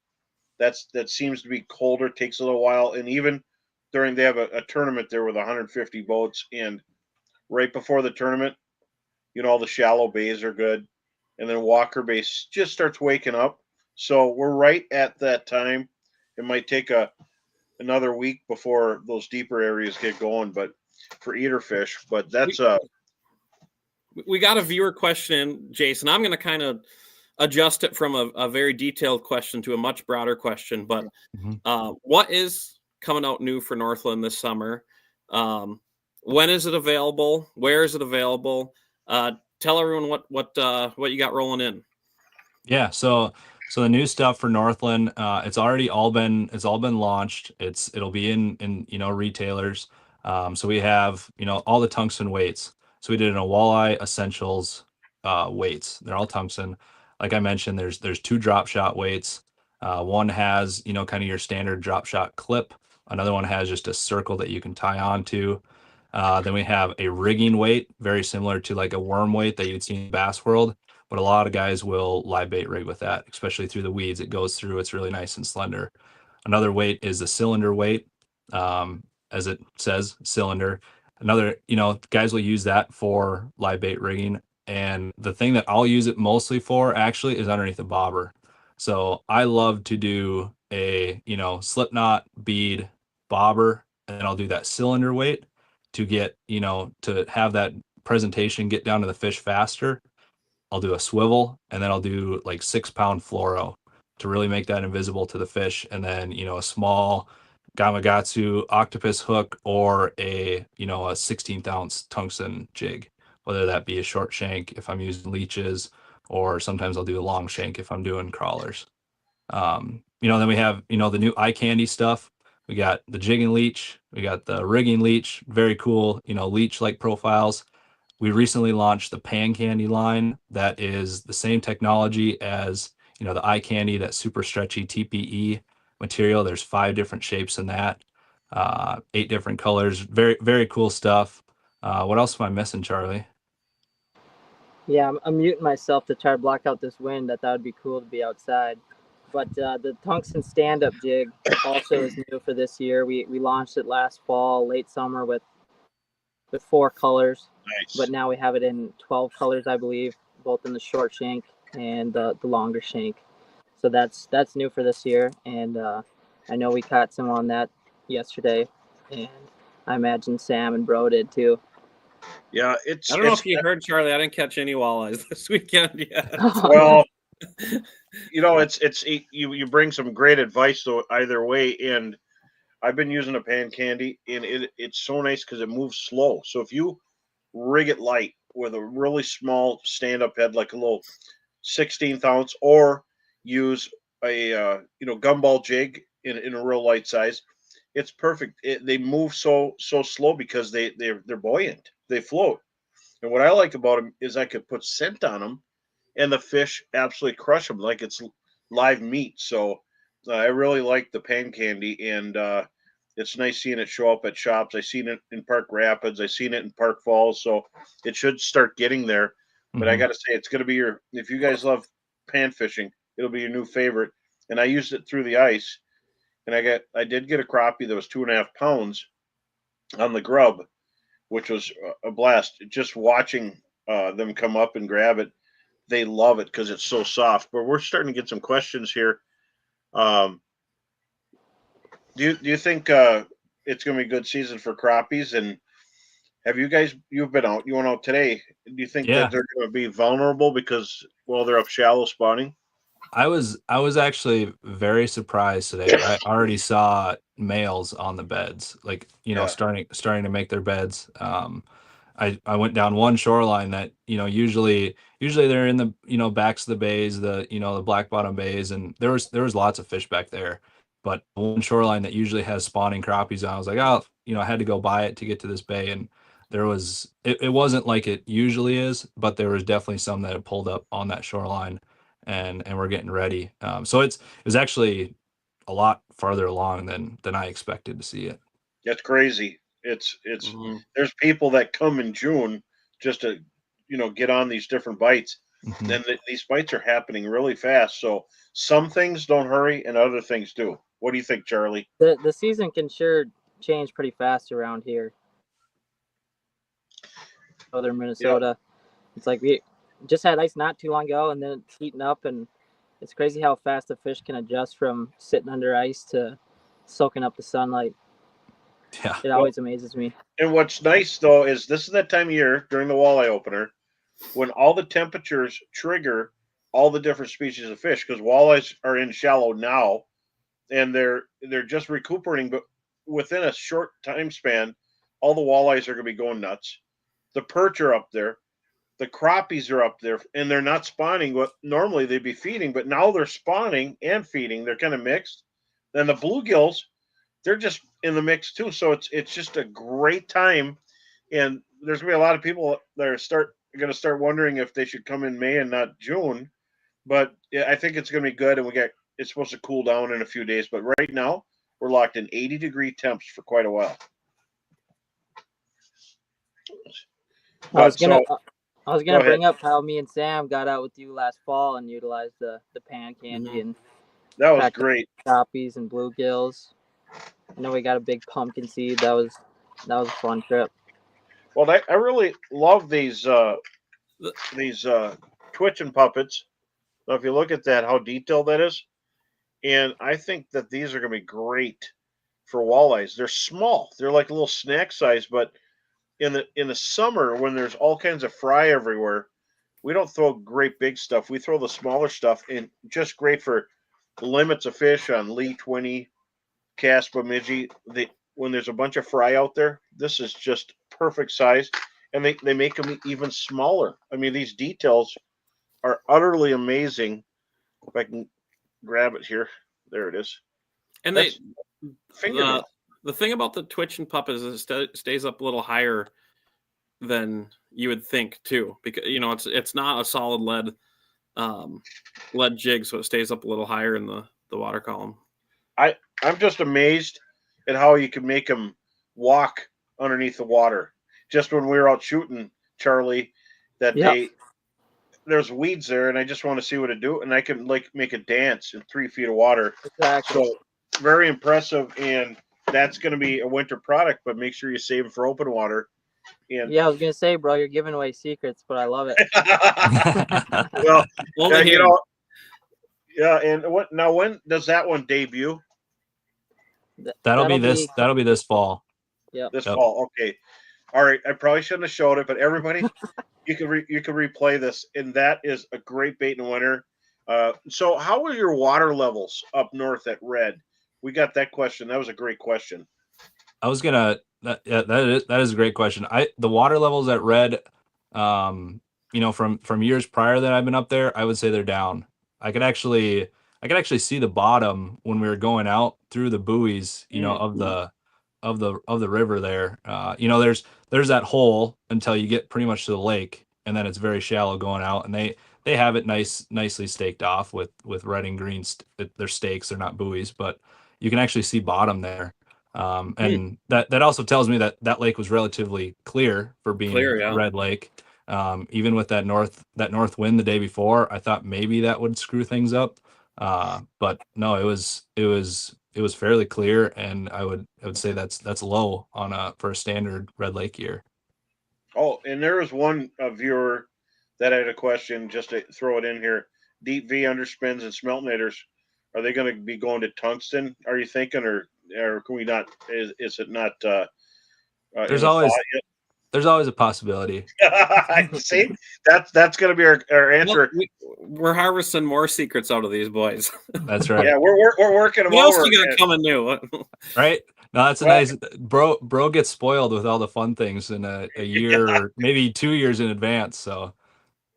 Speaker 1: That seems to be colder. Takes a little while, and even they have a tournament there with 150 boats, and right before the tournament, all the shallow bays are good, and then Walker Bay just starts waking up. So we're right at that time. It might take another week before those deeper areas get going, but for eater fish. But that's
Speaker 2: we got a viewer question, Jason. I'm going to kind of adjust it from a very detailed question to a much broader question. But what is coming out new for Northland this summer? When is it available? Where is it available? Tell everyone what you got rolling in.
Speaker 4: Yeah, so So the new stuff for Northland, it's all been launched. It'll be in retailers. So we have all the tungsten weights. So we did a walleye essentials weights. They're all tungsten. Like I mentioned, there's two drop shot weights. One has kind of your standard drop shot clip. Another one has just a circle that you can tie onto. Then we have a rigging weight, very similar to like a worm weight that you'd see in Bass World, but a lot of guys will live bait rig with that, especially through the weeds. It goes through, it's really nice and slender. Another weight is the cylinder weight, as it says, cylinder. Another, guys will use that for live bait rigging. And the thing that I'll use it mostly for actually is underneath the bobber. So I love to do a, slip knot bead bobber, and then I'll do that cylinder weight to get, to have that presentation get down to the fish faster. I'll do a swivel, and then I'll do like 6-pound fluoro to really make that invisible to the fish. And then, a small Gamakatsu octopus hook or a 16th ounce tungsten jig, whether that be a short shank if I'm using leeches, or sometimes I'll do a long shank if I'm doing crawlers. Then we have, the new eye candy stuff. We got the jigging leech, we got the rigging leech, very cool, leech like profiles. We recently launched the pan candy line that is the same technology as, the eye candy, that super stretchy TPE material. There's 5 different shapes in that, 8 different colors. Very, very cool stuff. What else am I missing, Charlie?
Speaker 5: Yeah, I'm muting myself to try to block out this wind. I thought it'd be cool to be outside. But the tungsten stand-up jig also is new for this year. We launched it last fall, late summer, with 4 colors.
Speaker 1: Nice.
Speaker 5: But now we have it in 12 colors, I believe, both in the short shank and the longer shank. So that's new for this year, and I know we caught some on that yesterday, and I imagine Sam and Bro did too.
Speaker 1: Yeah,
Speaker 2: I don't know if you heard, Charlie. I didn't catch any walleyes this weekend yet.
Speaker 1: Well, it's you bring some great advice though either way, and I've been using a pan candy, and it's so nice because it moves slow. So if you rig it light with a really small stand-up head, like a little 16th ounce, or use a gumball jig in a real light size, it's perfect. They move so slow because they're buoyant. They float. And what I like about them is I could put scent on them, and the fish absolutely crush them like it's live meat. So I really like the pan candy, and it's nice seeing it show up at shops. I seen it in Park Rapids. I seen it in Park Falls. So it should start getting there. But I got to say, it's going to be if you guys love pan fishing, it'll be your new favorite. And I used it through the ice, and I did get a crappie that was 2.5 pounds on the grub, which was a blast. Just watching them come up and grab it, they love it because it's so soft. But we're starting to get some questions here. Do you think it's going to be a good season for crappies? And have you've been out? You went out today. Do you think that they're going to be vulnerable because they're up shallow spawning?
Speaker 4: I was actually very surprised today. I already saw males on the beds, like starting to make their beds. I went down one shoreline that usually they're in the backs of the bays, the black bottom bays, and there was lots of fish back there. But one shoreline that usually has spawning crappies on, I was like, oh, I had to go buy it to get to this bay, and it wasn't like it usually is, but there was definitely some that had pulled up on that shoreline, and we're getting ready. So it was actually a lot farther along than I expected to see it.
Speaker 1: That's crazy. It's There's people that come in June just to get on these different bites.
Speaker 4: Mhm.
Speaker 1: And these bites are happening really fast. So some things don't hurry and other things do. What do you think, Charlie?
Speaker 5: The season can sure change pretty fast around here, southern Minnesota. It's like we just had ice not too long ago, and then it's heating up, and it's crazy how fast the fish can adjust from sitting under ice to soaking up the sunlight.
Speaker 4: Yeah.
Speaker 5: It always amazes me.
Speaker 1: And what's nice though is this is that time of year during the walleye opener when all the temperatures trigger all the different species of fish, because walleyes are in shallow now and they're just recuperating, but within a short time span, all the walleyes are going to be going nuts. The perch are up there. the crappies are up there, and they're not spawning what normally they'd be feeding, but now they're spawning and feeding. They're kind of mixed. Then the bluegills, they're just in the mix too. So it's just a great time, and there's gonna be a lot of people that are going to start wondering if they should come in May and not June. But yeah, I think it's going to be good, and it's supposed to cool down in a few days. But right now, we're locked in 80-degree temps for quite a while.
Speaker 5: I was gonna bring up how me and Sam got out with you last fall and utilized the pan candy and
Speaker 1: that was great.
Speaker 5: Crappies and bluegills. I know we got a big pumpkin seed. That was a fun trip.
Speaker 1: Well, I really love these twitching puppets. So if you look at that, how detailed that is, and I think that these are going to be great for walleyes. They're small. They're like a little snack size, but in the summer when there's all kinds of fry everywhere, we don't throw great big stuff. We throw the smaller stuff, and just great for limits of fish on Lee 20, Cass, Bemidji. When there's a bunch of fry out there, this is just perfect size, and they make them even smaller. I mean, these details are utterly amazing. If I can grab it here, there it is.
Speaker 2: And
Speaker 1: That's
Speaker 2: the thing about the twitch and pup is it stays up a little higher than you would think too, because it's not a solid lead jig, so it stays up a little higher in the water column.
Speaker 1: I'm just amazed at how you can make them walk underneath the water. Just when we were out shooting, Charlie, that day, there's weeds there, and I just want to see what it do, and I can make a dance in 3 feet of water.
Speaker 5: Exactly.
Speaker 1: So very impressive, and that's going to be a winter product, but make sure you save it for open water. And
Speaker 5: yeah, I was gonna say, bro, you're giving away secrets, but I love it.
Speaker 1: Well, yeah, and when does that one debut?
Speaker 4: That'll be this fall.
Speaker 5: Yeah.
Speaker 1: This fall. Okay. All right. I probably shouldn't have showed it, but everybody, you can replay this, and that is a great bait in the winter. So how are your water levels up north at Red? We got that question. That was a great question.
Speaker 4: I was gonna that is a great question. The water levels at Red, from years prior that I've been up there, I would say they're down. I could actually see the bottom when we were going out through the buoys, of the river there. There's that hole until you get pretty much to the lake, and then it's very shallow going out, and they have it nicely staked off with red and green. They're stakes, they're not buoys, but you can actually see bottom there. And that also tells me that lake was relatively clear for being Red Lake. Even with that north wind the day before, I thought maybe that would screw things up. But no, it was fairly clear, and I would say that's low for a standard Red Lake year.
Speaker 1: Oh, and there was one viewer that had a question, just to throw it in here. Deep V underspins and smeltnators, are they going to be going to tungsten? Are you thinking, or can we not? Is it not?
Speaker 4: There's always a possibility.
Speaker 1: See, that's going to be our answer.
Speaker 2: We're harvesting more secrets out of these boys.
Speaker 4: That's right.
Speaker 1: Yeah, we're working them
Speaker 2: what
Speaker 1: over.
Speaker 2: What else you got coming new?
Speaker 4: Right? No, that's nice. Bro gets spoiled with all the fun things in a year or maybe 2 years in advance. So,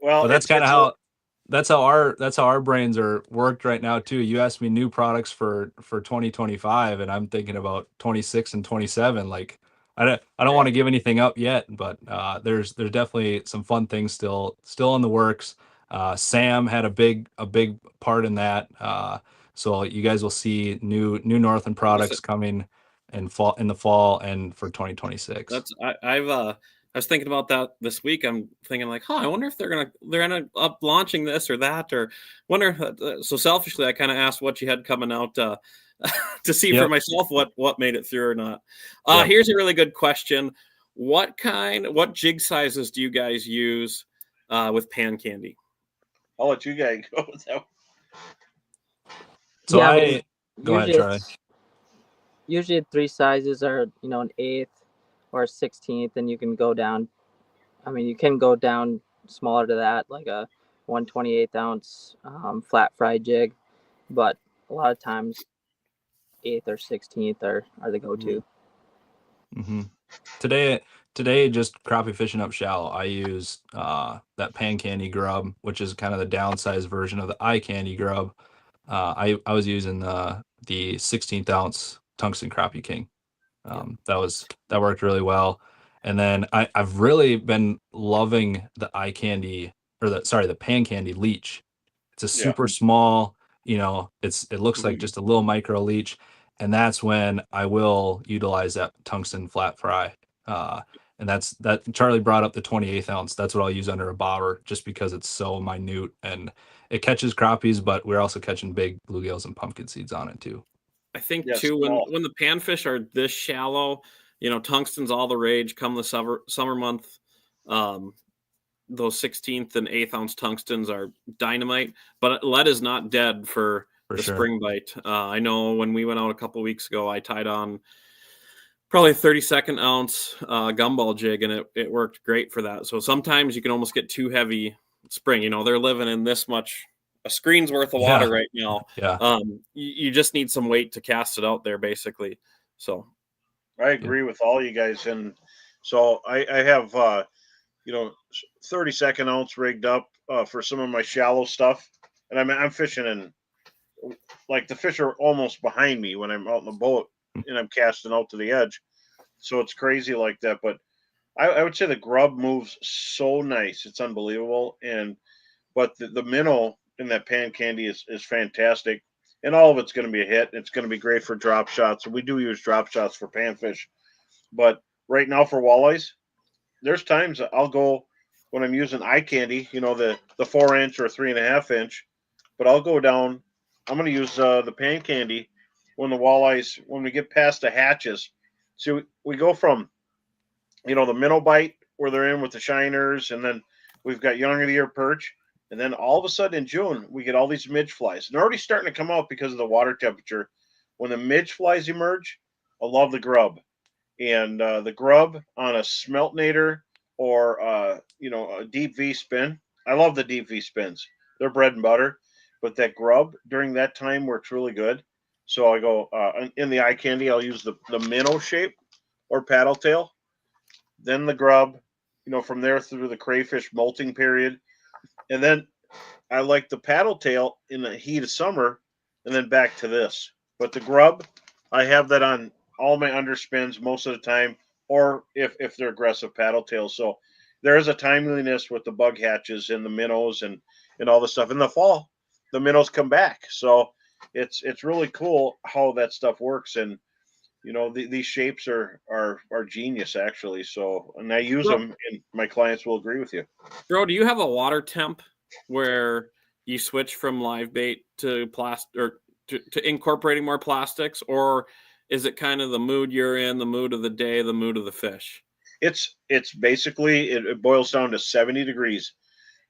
Speaker 4: but that's kind of how our brains are worked right now too. You asked me new products for 2025, and I'm thinking about 26 and 27. Like, I don't want to give anything up yet, but there's definitely some fun things still in the works. Sam had a big part in that. So you guys will see new Northland products coming in the fall and for 2026.
Speaker 2: I was thinking about that this week. I'm thinking like, I wonder if they're gonna up launching this or that, or wonder. So selfishly, I kind of asked what you had coming out to see for myself what made it through or not. Here's a really good question: what jig sizes do you guys use with pan candy?
Speaker 1: I'll let you guys go with that.
Speaker 4: So go ahead, Charlie.
Speaker 5: Usually 3 sizes are, an 1/8 or a 16th, and you can go down. I mean, you can go down smaller to that, like a 1/28 ounce flat fry jig, but a lot of times 1/8 or 16th are the go-to.
Speaker 4: Mm-hmm. Today Today, just crappie fishing up shallow. I use that pan candy grub, which is kind of the downsized version of the eye candy grub. I was using the 16th ounce tungsten crappie king. That worked really well. And then I've really been loving the eye candy the pan candy leech. It's a
Speaker 1: Yeah.
Speaker 4: super small, it looks like just a little micro leech. And that's when I will utilize that tungsten flat fry. And that Charlie brought up the 28th ounce. That's what I'll use under a bobber just because it's so minute and it catches crappies, but we're also catching big bluegills and pumpkin seeds on it too.
Speaker 2: I think
Speaker 1: Yes,
Speaker 2: too,
Speaker 1: small.
Speaker 2: when the panfish are this shallow, tungsten's all the rage come the summer month. Those 16th and 8th ounce tungstens are dynamite, but lead is not dead for the
Speaker 4: sure.
Speaker 2: spring bite. I know when we went out a couple weeks ago, I tied on probably 32nd ounce gumball jig, and it worked great for that. So sometimes you can almost get too heavy spring. They're living in this much a screen's worth of water right now.
Speaker 4: Yeah.
Speaker 2: You just need some weight to cast it out there, basically. So
Speaker 1: I agree with all you guys, and so I have 32nd ounce rigged up for some of my shallow stuff, and I'm fishing in, like, the fish are almost behind me when I'm out in the boat and I'm casting out to the edge, so it's crazy like that. But I would say the grub moves so nice, it's unbelievable, but the minnow in that pan candy is fantastic, and all of it's going to be a hit. It's going to be great for drop shots. We do use drop shots for panfish, but right now for walleyes, there's times that I'll go when I'm using eye candy, the 4-inch or 3.5-inch, but I'll go down. I'm going to use the pan candy when we get past the hatches. So we go from, the minnow bite where they're in with the shiners, and then we've got young of the year perch. And then all of a sudden in June, we get all these midge flies. And they're already starting to come out because of the water temperature. When the midge flies emerge, I love the grub. And the grub on a smeltinator or a deep V spin. I love the deep V spins. They're bread and butter. But that grub during that time works really good. So I go in the eye candy, I'll use the minnow shape or paddle tail. Then the grub, from there through the crayfish molting period. And then I like the paddle tail in the heat of summer, and then back to this. But the grub, I have that on all my underspins most of the time, or if they're aggressive paddle tails. So there is a timeliness with the bug hatches and the minnows and all the stuff. In the fall, the minnows come back. So it's really cool how that stuff works. And these shapes are genius, actually. So, and I use them, and my clients will agree with you.
Speaker 2: Bro, do you have a water temp where you switch from live bait to plastic, or to incorporating more plastics, or is it kind of the mood you're in, the mood of the day, the mood of the fish?
Speaker 1: It's basically, it boils down to 70 degrees.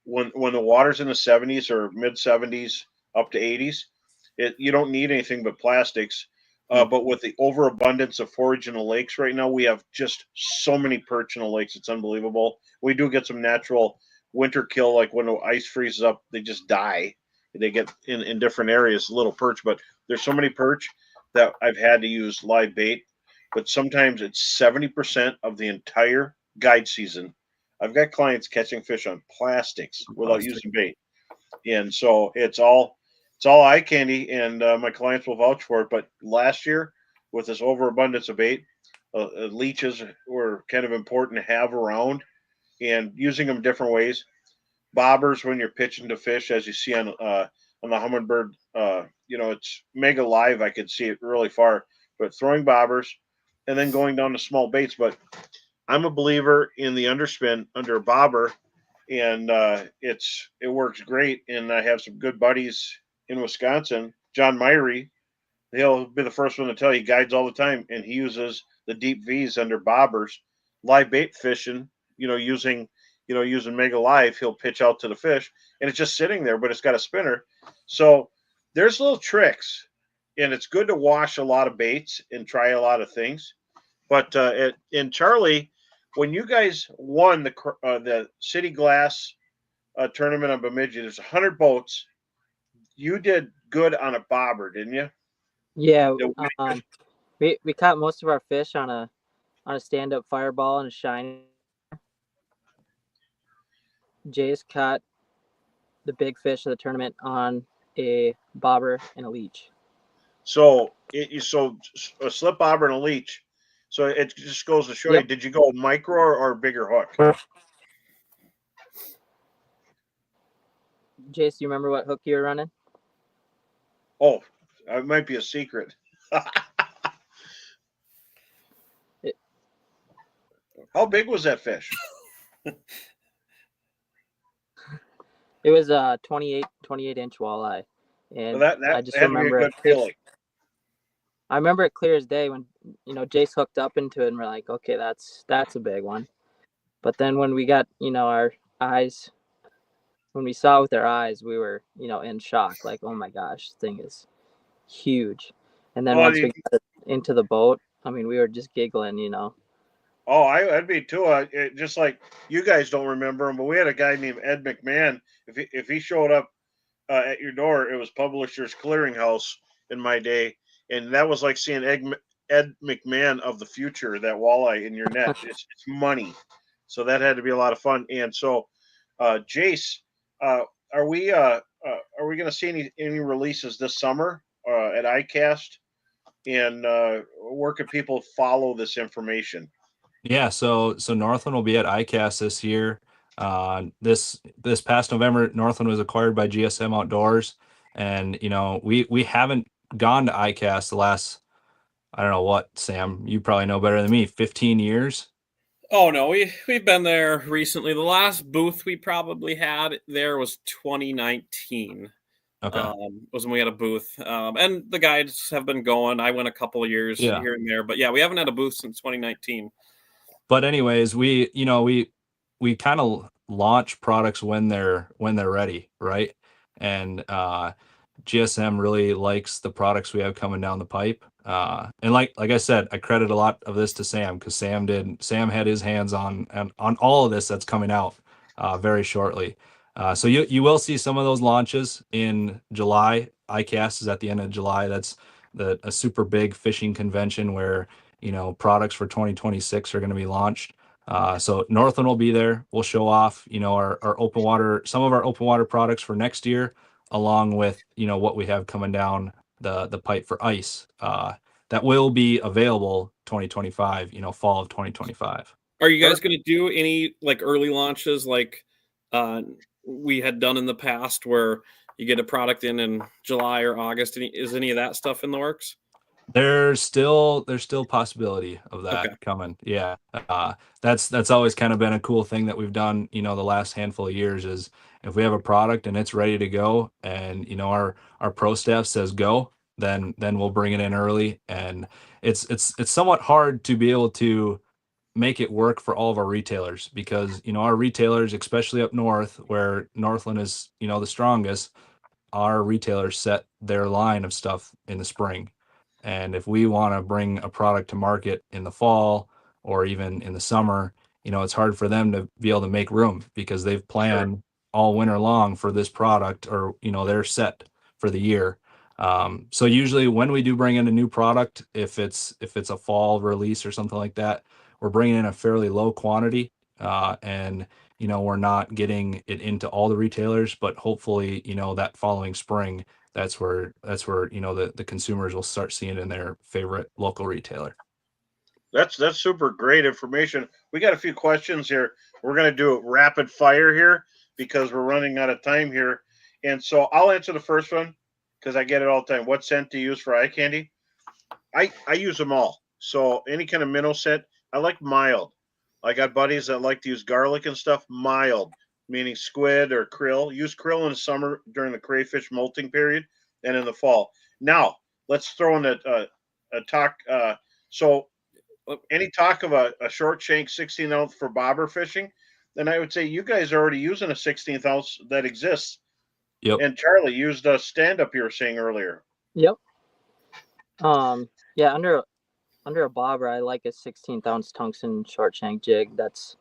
Speaker 1: When the water's in the 70s or mid 70s up to 80s, you don't need anything but plastics. But with the overabundance of forage in the lakes right now, we have just so many perch in the lakes. It's unbelievable. We do get some natural winter kill, like when the ice freezes up, they just die. They get in different areas, little perch, but there's so many perch that I've had to use live bait. But sometimes it's 70% of the entire guide season. I've got clients catching fish on plastics without using bait. And so it's all eye candy, and my clients will vouch for it. But last year, with this overabundance of bait, leeches were kind of important to have around, and using them different ways. Bobbers when you're pitching to fish, as you see on the Humminbird, it's mega live. I could see it really far, but throwing bobbers and then going down to small baits. But I'm a believer in the underspin under a bobber, and it works great. And I have some good buddies in Wisconsin. John Myrie, he'll be the first one to tell you, he guides all the time, and he uses the deep V's under bobbers, live bait fishing. Using Mega Live, he'll pitch out to the fish, and it's just sitting there, but it's got a spinner. So there's little tricks, and it's good to wash a lot of baits and try a lot of things. But in Charlie, when you guys won the City Glass tournament on Bemidji, there's 100 boats. You did good on a bobber, didn't you?
Speaker 5: Yeah, we caught most of our fish on a on a stand-up fireball and a shine. Jace caught the big fish of the tournament on a bobber and a leech.
Speaker 1: So a slip bobber and a leech. So it just goes to show you, did you go micro or bigger hook?
Speaker 5: Jace, do you remember what hook you were running?
Speaker 1: Oh, it might be a secret. How big was that fish?
Speaker 5: It was a 28 inch walleye. And
Speaker 1: Well, that
Speaker 5: I just
Speaker 1: had to be a
Speaker 5: remember
Speaker 1: good feeling.
Speaker 5: I remember it clear as day when, you know, Jace hooked up into it and we're like, okay, that's a big one. But then when we got, you know, our eyes, when we saw it with our eyes, we were, you know, in shock. Like, oh my gosh, this thing is huge. And then once we got into the boat, I mean, we were just giggling, you know.
Speaker 1: Oh, I'd be too. Just like you guys don't remember him, but we had a guy named Ed McMahon. If he showed up at your door, it was Publishers Clearinghouse in my day, and that was like seeing Ed McMahon of the future. That walleye in your net, it's money. So that had to be a lot of fun. And so, Jace, are we going to see any releases this summer at ICAST? And where can people follow this information?
Speaker 4: Yeah, so Northland will be at ICAST this year. This past November, Northland was acquired by GSM Outdoors, and you know we haven't gone to ICAST the last, I don't know what, Sam, you probably know better than me, 15 years.
Speaker 2: Oh no, we've been there recently. The last booth we probably had there was 2019.
Speaker 4: Okay.
Speaker 2: Was when we had a booth, and the guides have been going. I went a couple of years here and there, but yeah, we haven't had a booth since 2019.
Speaker 4: But anyways, we kind of launch products when they're ready, right? And GSM really likes the products we have coming down the pipe. And like I said, I credit a lot of this to Sam, because Sam had his hands on all of this that's coming out very shortly. So you will see some of those launches in July. ICAST is at the end of July. That's a super big fishing convention where, you know, products for 2026 are going to be launched. So Northland will be there. We'll show off, you know, our open water, some of our open water products for next year, along with, you know, what we have coming down the pipe for ice. That will be available 2025, you know, fall of 2025.
Speaker 2: Are you guys going to do any like early launches like we had done in the past, where you get a product in July or August? Is any of that stuff in the works?
Speaker 4: There's still possibility of that coming. Yeah. That's always kind of been a cool thing that we've done, you know, the last handful of years, is if we have a product and it's ready to go and, you know, our pro staff says go, then we'll bring it in early. And it's somewhat hard to be able to make it work for all of our retailers, because, you know, our retailers, especially up north where Northland is, you know, the strongest, our retailers set their line of stuff in the spring. And if we want to bring a product to market in the fall or even in the summer, you know, it's hard for them to be able to make room, because they've planned all winter long for this product, or, you know, they're set for the year. So usually when we do bring in a new product, if it's a fall release or something like that, we're bringing in a fairly low quantity, and, you know, we're not getting it into all the retailers, but hopefully, you know, that following spring, that's where you know the consumers will start seeing it in their favorite local retailer.
Speaker 1: That's super great information. We got a few questions here. We're going to do a rapid fire here because we're running out of time here. And so I'll answer the first one because I get it all the time. What scent do you use for eye candy? I use them all. So any kind of minnow scent, I like mild. I got buddies that like to use garlic and stuff. Mild, meaning squid or krill. Use krill in the summer during the crayfish molting period, and in the fall. Now let's throw in a talk. So any talk of a short shank 16 ounce for bobber fishing, then I would say you guys are already using a 16th ounce that exists.
Speaker 4: Yep.
Speaker 1: And Charlie used a stand up you were saying earlier.
Speaker 5: Yep. Yeah, under a bobber, I like a 16th ounce tungsten short shank jig. That's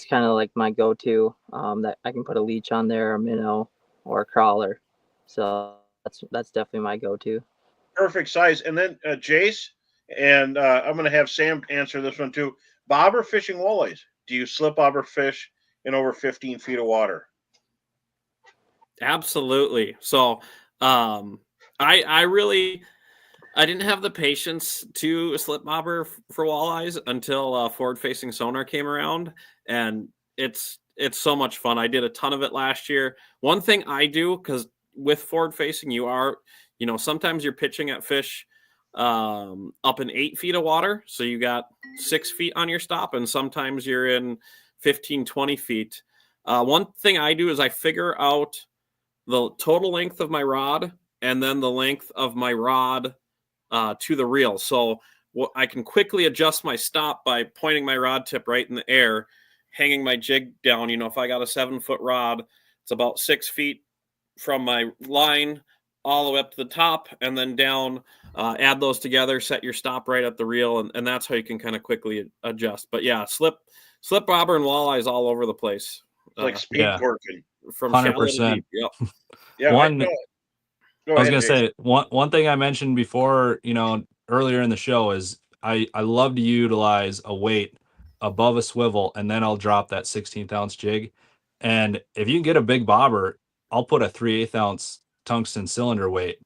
Speaker 5: kind of like my go-to. That I can put a leech on there, a minnow, or a crawler. So that's definitely my go-to.
Speaker 1: Perfect size. And then Jace, And I'm going to have Sam answer this one too. Bobber fishing walleyes. Do you slip bobber fish in over 15 feet of water?
Speaker 2: Absolutely. So I didn't have the patience to slip bobber for walleyes until forward facing sonar came around, and it's so much fun. I did a ton of it last year. One thing I do, because with forward facing, sometimes you're pitching at fish up in 8 feet of water, so you got 6 feet on your stop, and sometimes you're in 15, 20 feet. One thing I do is I figure out the total length of my rod and then the length of my rod to the reel. So I can quickly adjust my stop by pointing my rod tip right in the air, hanging my jig down. If I got a 7-foot rod, it's about 6 feet from my line all the way up to the top and then down. Add those together, set your stop right at the reel, and that's how you can kind of quickly adjust. But yeah, slip bobber and walleyes all over the place.
Speaker 1: Like speed
Speaker 4: Yeah.
Speaker 1: twerking.
Speaker 2: From shallow to
Speaker 4: 100%.
Speaker 2: deep. Yep.
Speaker 1: Yeah.
Speaker 4: Go
Speaker 1: I
Speaker 4: was
Speaker 1: ahead,
Speaker 4: gonna
Speaker 1: Jason.
Speaker 4: say one thing I mentioned before, earlier in the show is I love to utilize a weight above a swivel, and then I'll drop that 16th ounce jig. And if you can get a big bobber, I'll put a 3/8 ounce tungsten cylinder weight,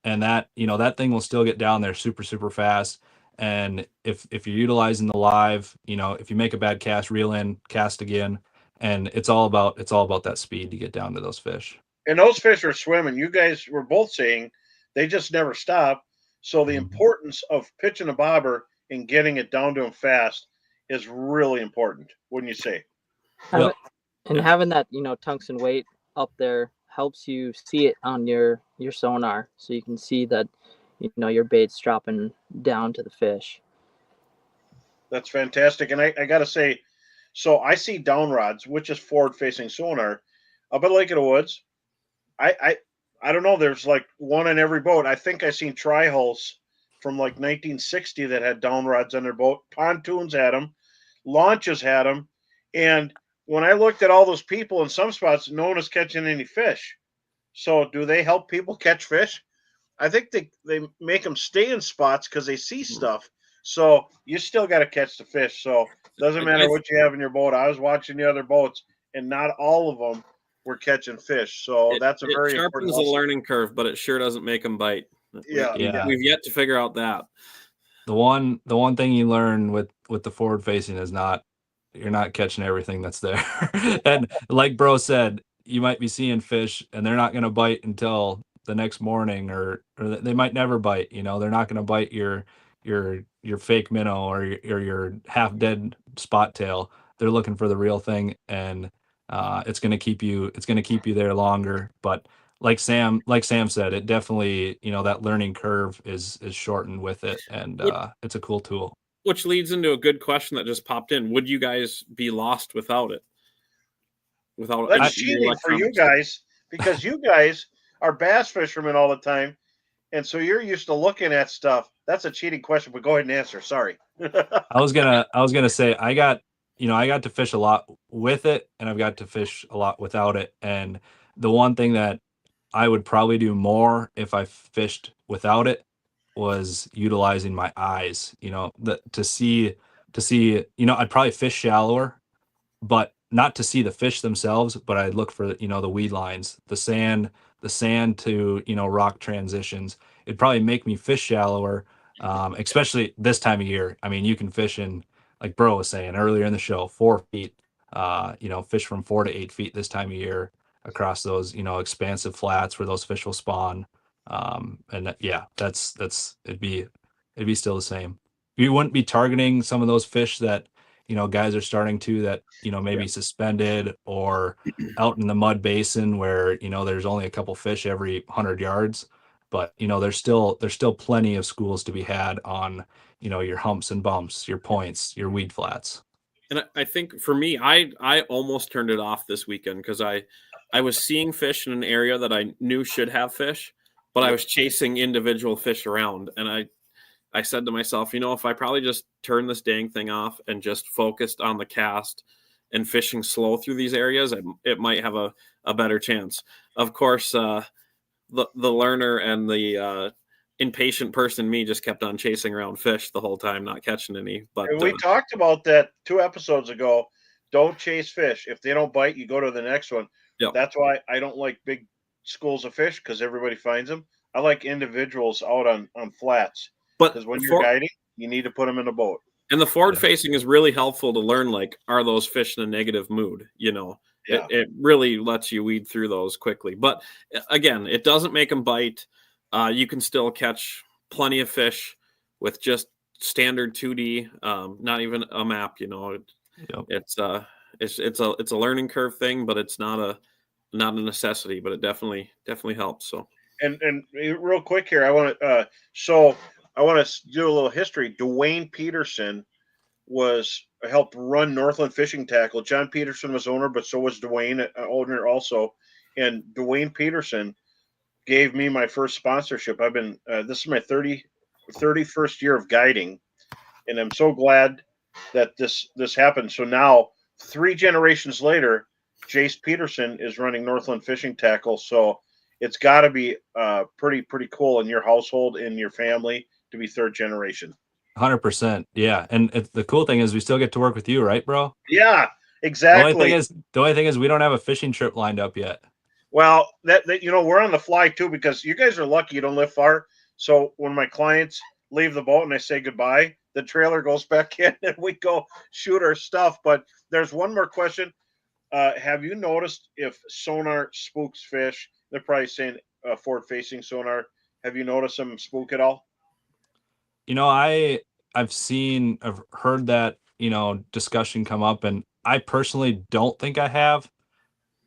Speaker 4: and that thing will still get down there super, super fast. And if you're utilizing the live, if you make a bad cast, reel in, cast again, and it's all about that speed to get down to those fish.
Speaker 1: And those fish are swimming. You guys were both saying they just never stop. So the importance of pitching a bobber and getting it down to them fast is really important, wouldn't you say?
Speaker 4: Yep.
Speaker 5: And having that, tungsten weight up there helps you see it on your sonar, so you can see that, your bait's dropping down to the fish.
Speaker 1: That's fantastic. And I got to say, so I see down rods, which is forward facing sonar, up at Lake of the Woods. I don't know. There's like one in every boat. I think I seen tri-hulls from like 1960 that had down rods on their boat. Pontoons had them, launches had them, and when I looked at all those people in some spots, no one was catching any fish. So, do they help people catch fish? I think they make them stay in spots because they see stuff. So you still got to catch the fish. So doesn't matter what you have in your boat. I was watching the other boats, and not all of them were catching fish. So that's a very
Speaker 2: it
Speaker 1: important
Speaker 2: sharpens the
Speaker 1: lesson.
Speaker 2: learning curve, but it sure doesn't make them bite.
Speaker 1: Yeah.
Speaker 2: We've yet to figure out that.
Speaker 4: The one thing you learn with the forward facing is you're not catching everything that's there. And like bro said, you might be seeing fish and they're not going to bite until the next morning, or they might never bite. They're not going to bite your fake minnow or your half dead spot tail. They're looking for the real thing, and it's going to keep you there longer. But like Sam said, it definitely, that learning curve is shortened with it, and it's a cool tool.
Speaker 2: Which leads into a good question that just popped in. Would you guys be lost without it?
Speaker 1: That's cheating for you guys, because you guys are bass fishermen all the time, and so you're used to looking at stuff. That's a cheating question, but go ahead and answer. Sorry.
Speaker 4: I was gonna say I got to fish a lot with it, and I've got to fish a lot without it. And the one thing that I would probably do more if I fished without it was utilizing my eyes. To see. I'd probably fish shallower, but not to see the fish themselves, but I'd look for the weed lines, the sand to rock transitions. It'd probably make me fish shallower, especially this time of year. I mean, you can fish in, like bro was saying earlier in the show, 4 feet. Fish from 4 to 8 feet this time of year across those expansive flats where those fish will spawn. It'd be still the same. You wouldn't be targeting some of those fish that guys are starting to, that maybe suspended or out in the mud basin where there's only a couple fish every 100 yards. But there's still plenty of schools to be had on your humps and bumps, your points, your weed flats.
Speaker 2: And I think for me, I almost turned it off this weekend because I was seeing fish in an area that I knew should have fish, but I was chasing individual fish around. And I said to myself, if I probably just turn this dang thing off and just focused on the cast and fishing slow through these areas, it might have a better chance. Of course, the learner and the impatient person, me, just kept on chasing around fish the whole time, not catching any. But
Speaker 1: And we talked about that 2 episodes ago. Don't chase fish. If they don't bite, you go to the next one.
Speaker 2: Yep.
Speaker 1: That's why I don't like big schools of fish, because everybody finds them. I like individuals out on flats,
Speaker 2: but
Speaker 1: because when you're guiding, you need to put them in a boat.
Speaker 2: And the forward facing is really helpful to learn, like, are those fish in a negative mood? You know,
Speaker 1: Yeah.
Speaker 2: it really lets you weed through those quickly. But again, it doesn't make them bite. You can still catch plenty of fish with just standard 2D, not even a map. You know, it's a learning curve thing, but it's not a necessity. But it definitely helps. So
Speaker 1: And real quick here, I want to do a little history. Dwayne Peterson helped run Northland Fishing Tackle. John Peterson was owner, but so was Dwayne, owner also. And Dwayne Peterson gave me my first sponsorship. I've been this is my 31st year of guiding, and I'm so glad that this happened. So now, 3 generations later, Jace Peterson is running Northland Fishing Tackle. So it's got to be pretty cool in your household, in your family, to be 3rd generation.
Speaker 4: 100%. Yeah. And the cool thing is we still get to work with you, right, bro?
Speaker 1: Yeah, exactly.
Speaker 4: The only thing is we don't have a fishing trip lined up yet.
Speaker 1: Well, that we're on the fly too, because you guys are lucky you don't live far. So when my clients leave the boat and I say goodbye, the trailer goes back in and we go shoot our stuff. But there's one more question. Have you noticed if sonar spooks fish? They're probably saying forward-facing sonar. Have you noticed them spook at all?
Speaker 4: You know, I've heard that, discussion come up, and I personally don't think I have.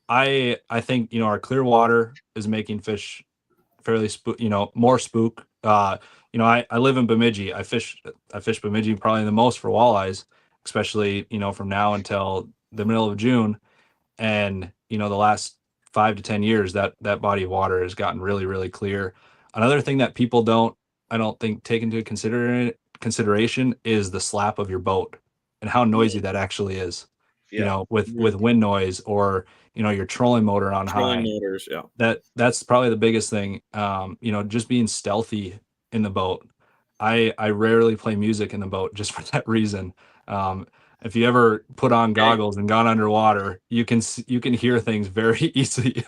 Speaker 4: I think, our clear water is making fish fairly more spook. I live in Bemidji. I fish Bemidji probably the most for walleyes, especially, from now until the middle of June. And, the last 5 to 10 years, that body of water has gotten really, really clear. Another thing that people I don't think take into consideration is the slap of your boat and how noisy that actually is.
Speaker 1: Yeah.
Speaker 4: With wind noise, or your trolling motor on high.
Speaker 2: motors, yeah.
Speaker 4: That's probably the biggest thing. Just being stealthy in the boat. I rarely play music in the boat just for that reason. If you ever put on goggles and gone underwater, you can hear things very easily.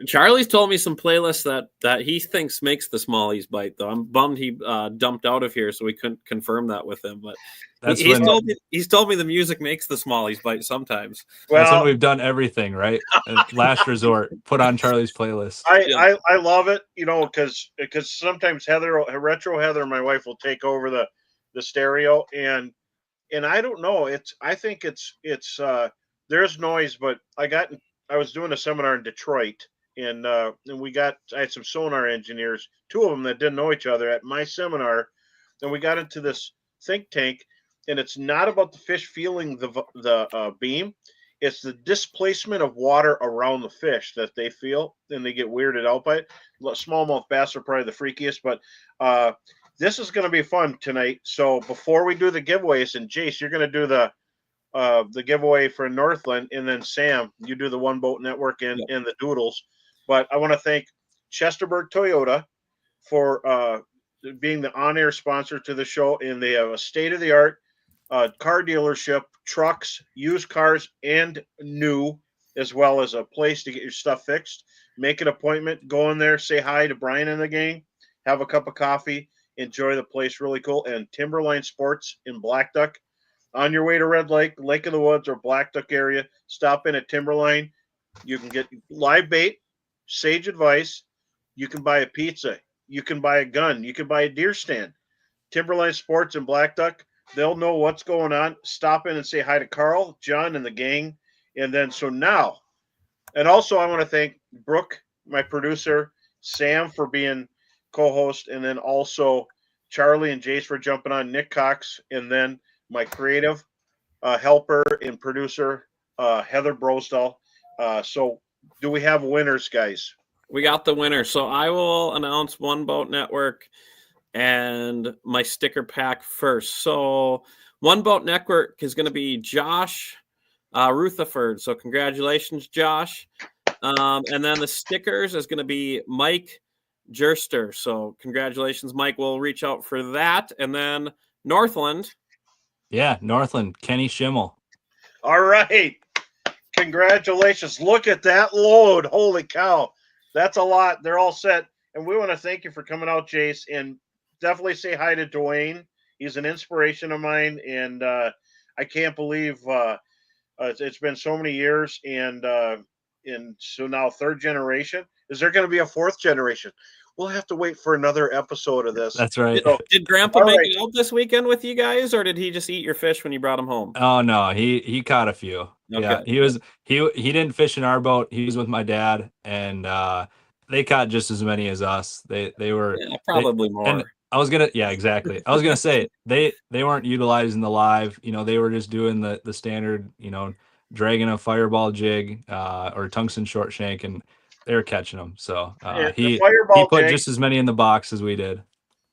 Speaker 2: Charlie's told me some playlists that he thinks makes the smallies bite, though. I'm bummed he dumped out of here, so we couldn't confirm that with him. But he's told me the music makes the smallies bite sometimes.
Speaker 4: Well, that's when we've done everything, right? Last resort, put on Charlie's playlist.
Speaker 1: I love it, because sometimes Retro Heather, my wife, will take over the stereo, and I don't know. I think it's there's noise, but I was doing a seminar in Detroit, and I had some sonar engineers, 2 of them that didn't know each other at my seminar, and we got into this think tank, and it's not about the fish feeling the beam. It's the displacement of water around the fish that they feel, and they get weirded out by it. Smallmouth bass are probably the freakiest, but this is going to be fun tonight. So before we do the giveaways, and Jace, you're going to do the giveaway for Northland, and then Sam, you do the One Boat Network and the Doodles. But I want to thank Chesterburg Toyota for being the on-air sponsor to the show, and they have a state-of-the-art car dealership, trucks, used cars, and new, as well as a place to get your stuff fixed. Make an appointment, go in there, say hi to Brian and the gang, have a cup of coffee, enjoy the place, really cool. And Timberline Sports in Black Duck. On your way to Red Lake, Lake of the Woods, or Black Duck area, stop in at Timberline. You can get live bait, sage advice. You can buy a pizza. You can buy a gun. You can buy a deer stand. Timberline Sports in Black Duck. They'll know what's going on. Stop in and say hi to Carl, John, and the gang. And then and also I want to thank Brooke, my producer, Sam for being co-host, and then also Charlie and Jace for jumping on, Nick Cox, and then my creative helper and producer, Heather Brosdahl. So do we have winners, guys?
Speaker 2: We got the winner. So I will announce One Boat Network and my sticker pack first. So One Boat Network is going to be Josh Rutherford. So congratulations, Josh. And then the stickers is going to be Mike Jerster. So congratulations, Mike. We'll reach out for that. And then Northland.
Speaker 4: Yeah, Northland, Kenny Schimmel.
Speaker 1: All right. Congratulations. Look at that load. Holy cow. That's a lot. They're all set. And we want to thank you for coming out, Jace, and definitely say hi to Dwayne. He's an inspiration of mine, and I can't believe it's been so many years, and so now third generation. Is there going to be a fourth generation? We'll have to wait for another episode of this.
Speaker 4: That's right.
Speaker 2: Did Grandpa
Speaker 1: All
Speaker 2: make
Speaker 1: right.
Speaker 2: it out this weekend with you guys, or did he just eat your fish when you brought him home?
Speaker 4: Oh no, he caught a few. Yeah,
Speaker 2: Okay.
Speaker 4: he didn't fish in our boat. He was with my dad, and they caught just as many as us. They were
Speaker 2: probably more.
Speaker 4: And I was gonna, yeah, exactly. I was gonna say they weren't utilizing the live. They were just doing the standard, dragging a fireball jig or tungsten short shank, and they were catching them. So
Speaker 1: The
Speaker 4: he
Speaker 1: fireball
Speaker 4: put
Speaker 1: jig,
Speaker 4: just as many in the box as we did.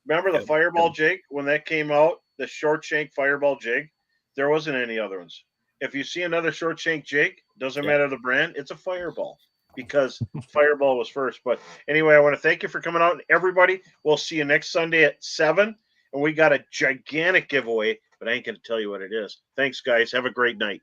Speaker 1: remember the fireball jig when that came out? The short shank fireball jig. There wasn't any other ones. If you see another short shank jig, doesn't matter the brand, it's a fireball because fireball was first. But anyway, I want to thank you for coming out, and everybody. We'll see you next Sunday at 7, and we got a gigantic giveaway, but I ain't going to tell you what it is. Thanks, guys. Have a great night.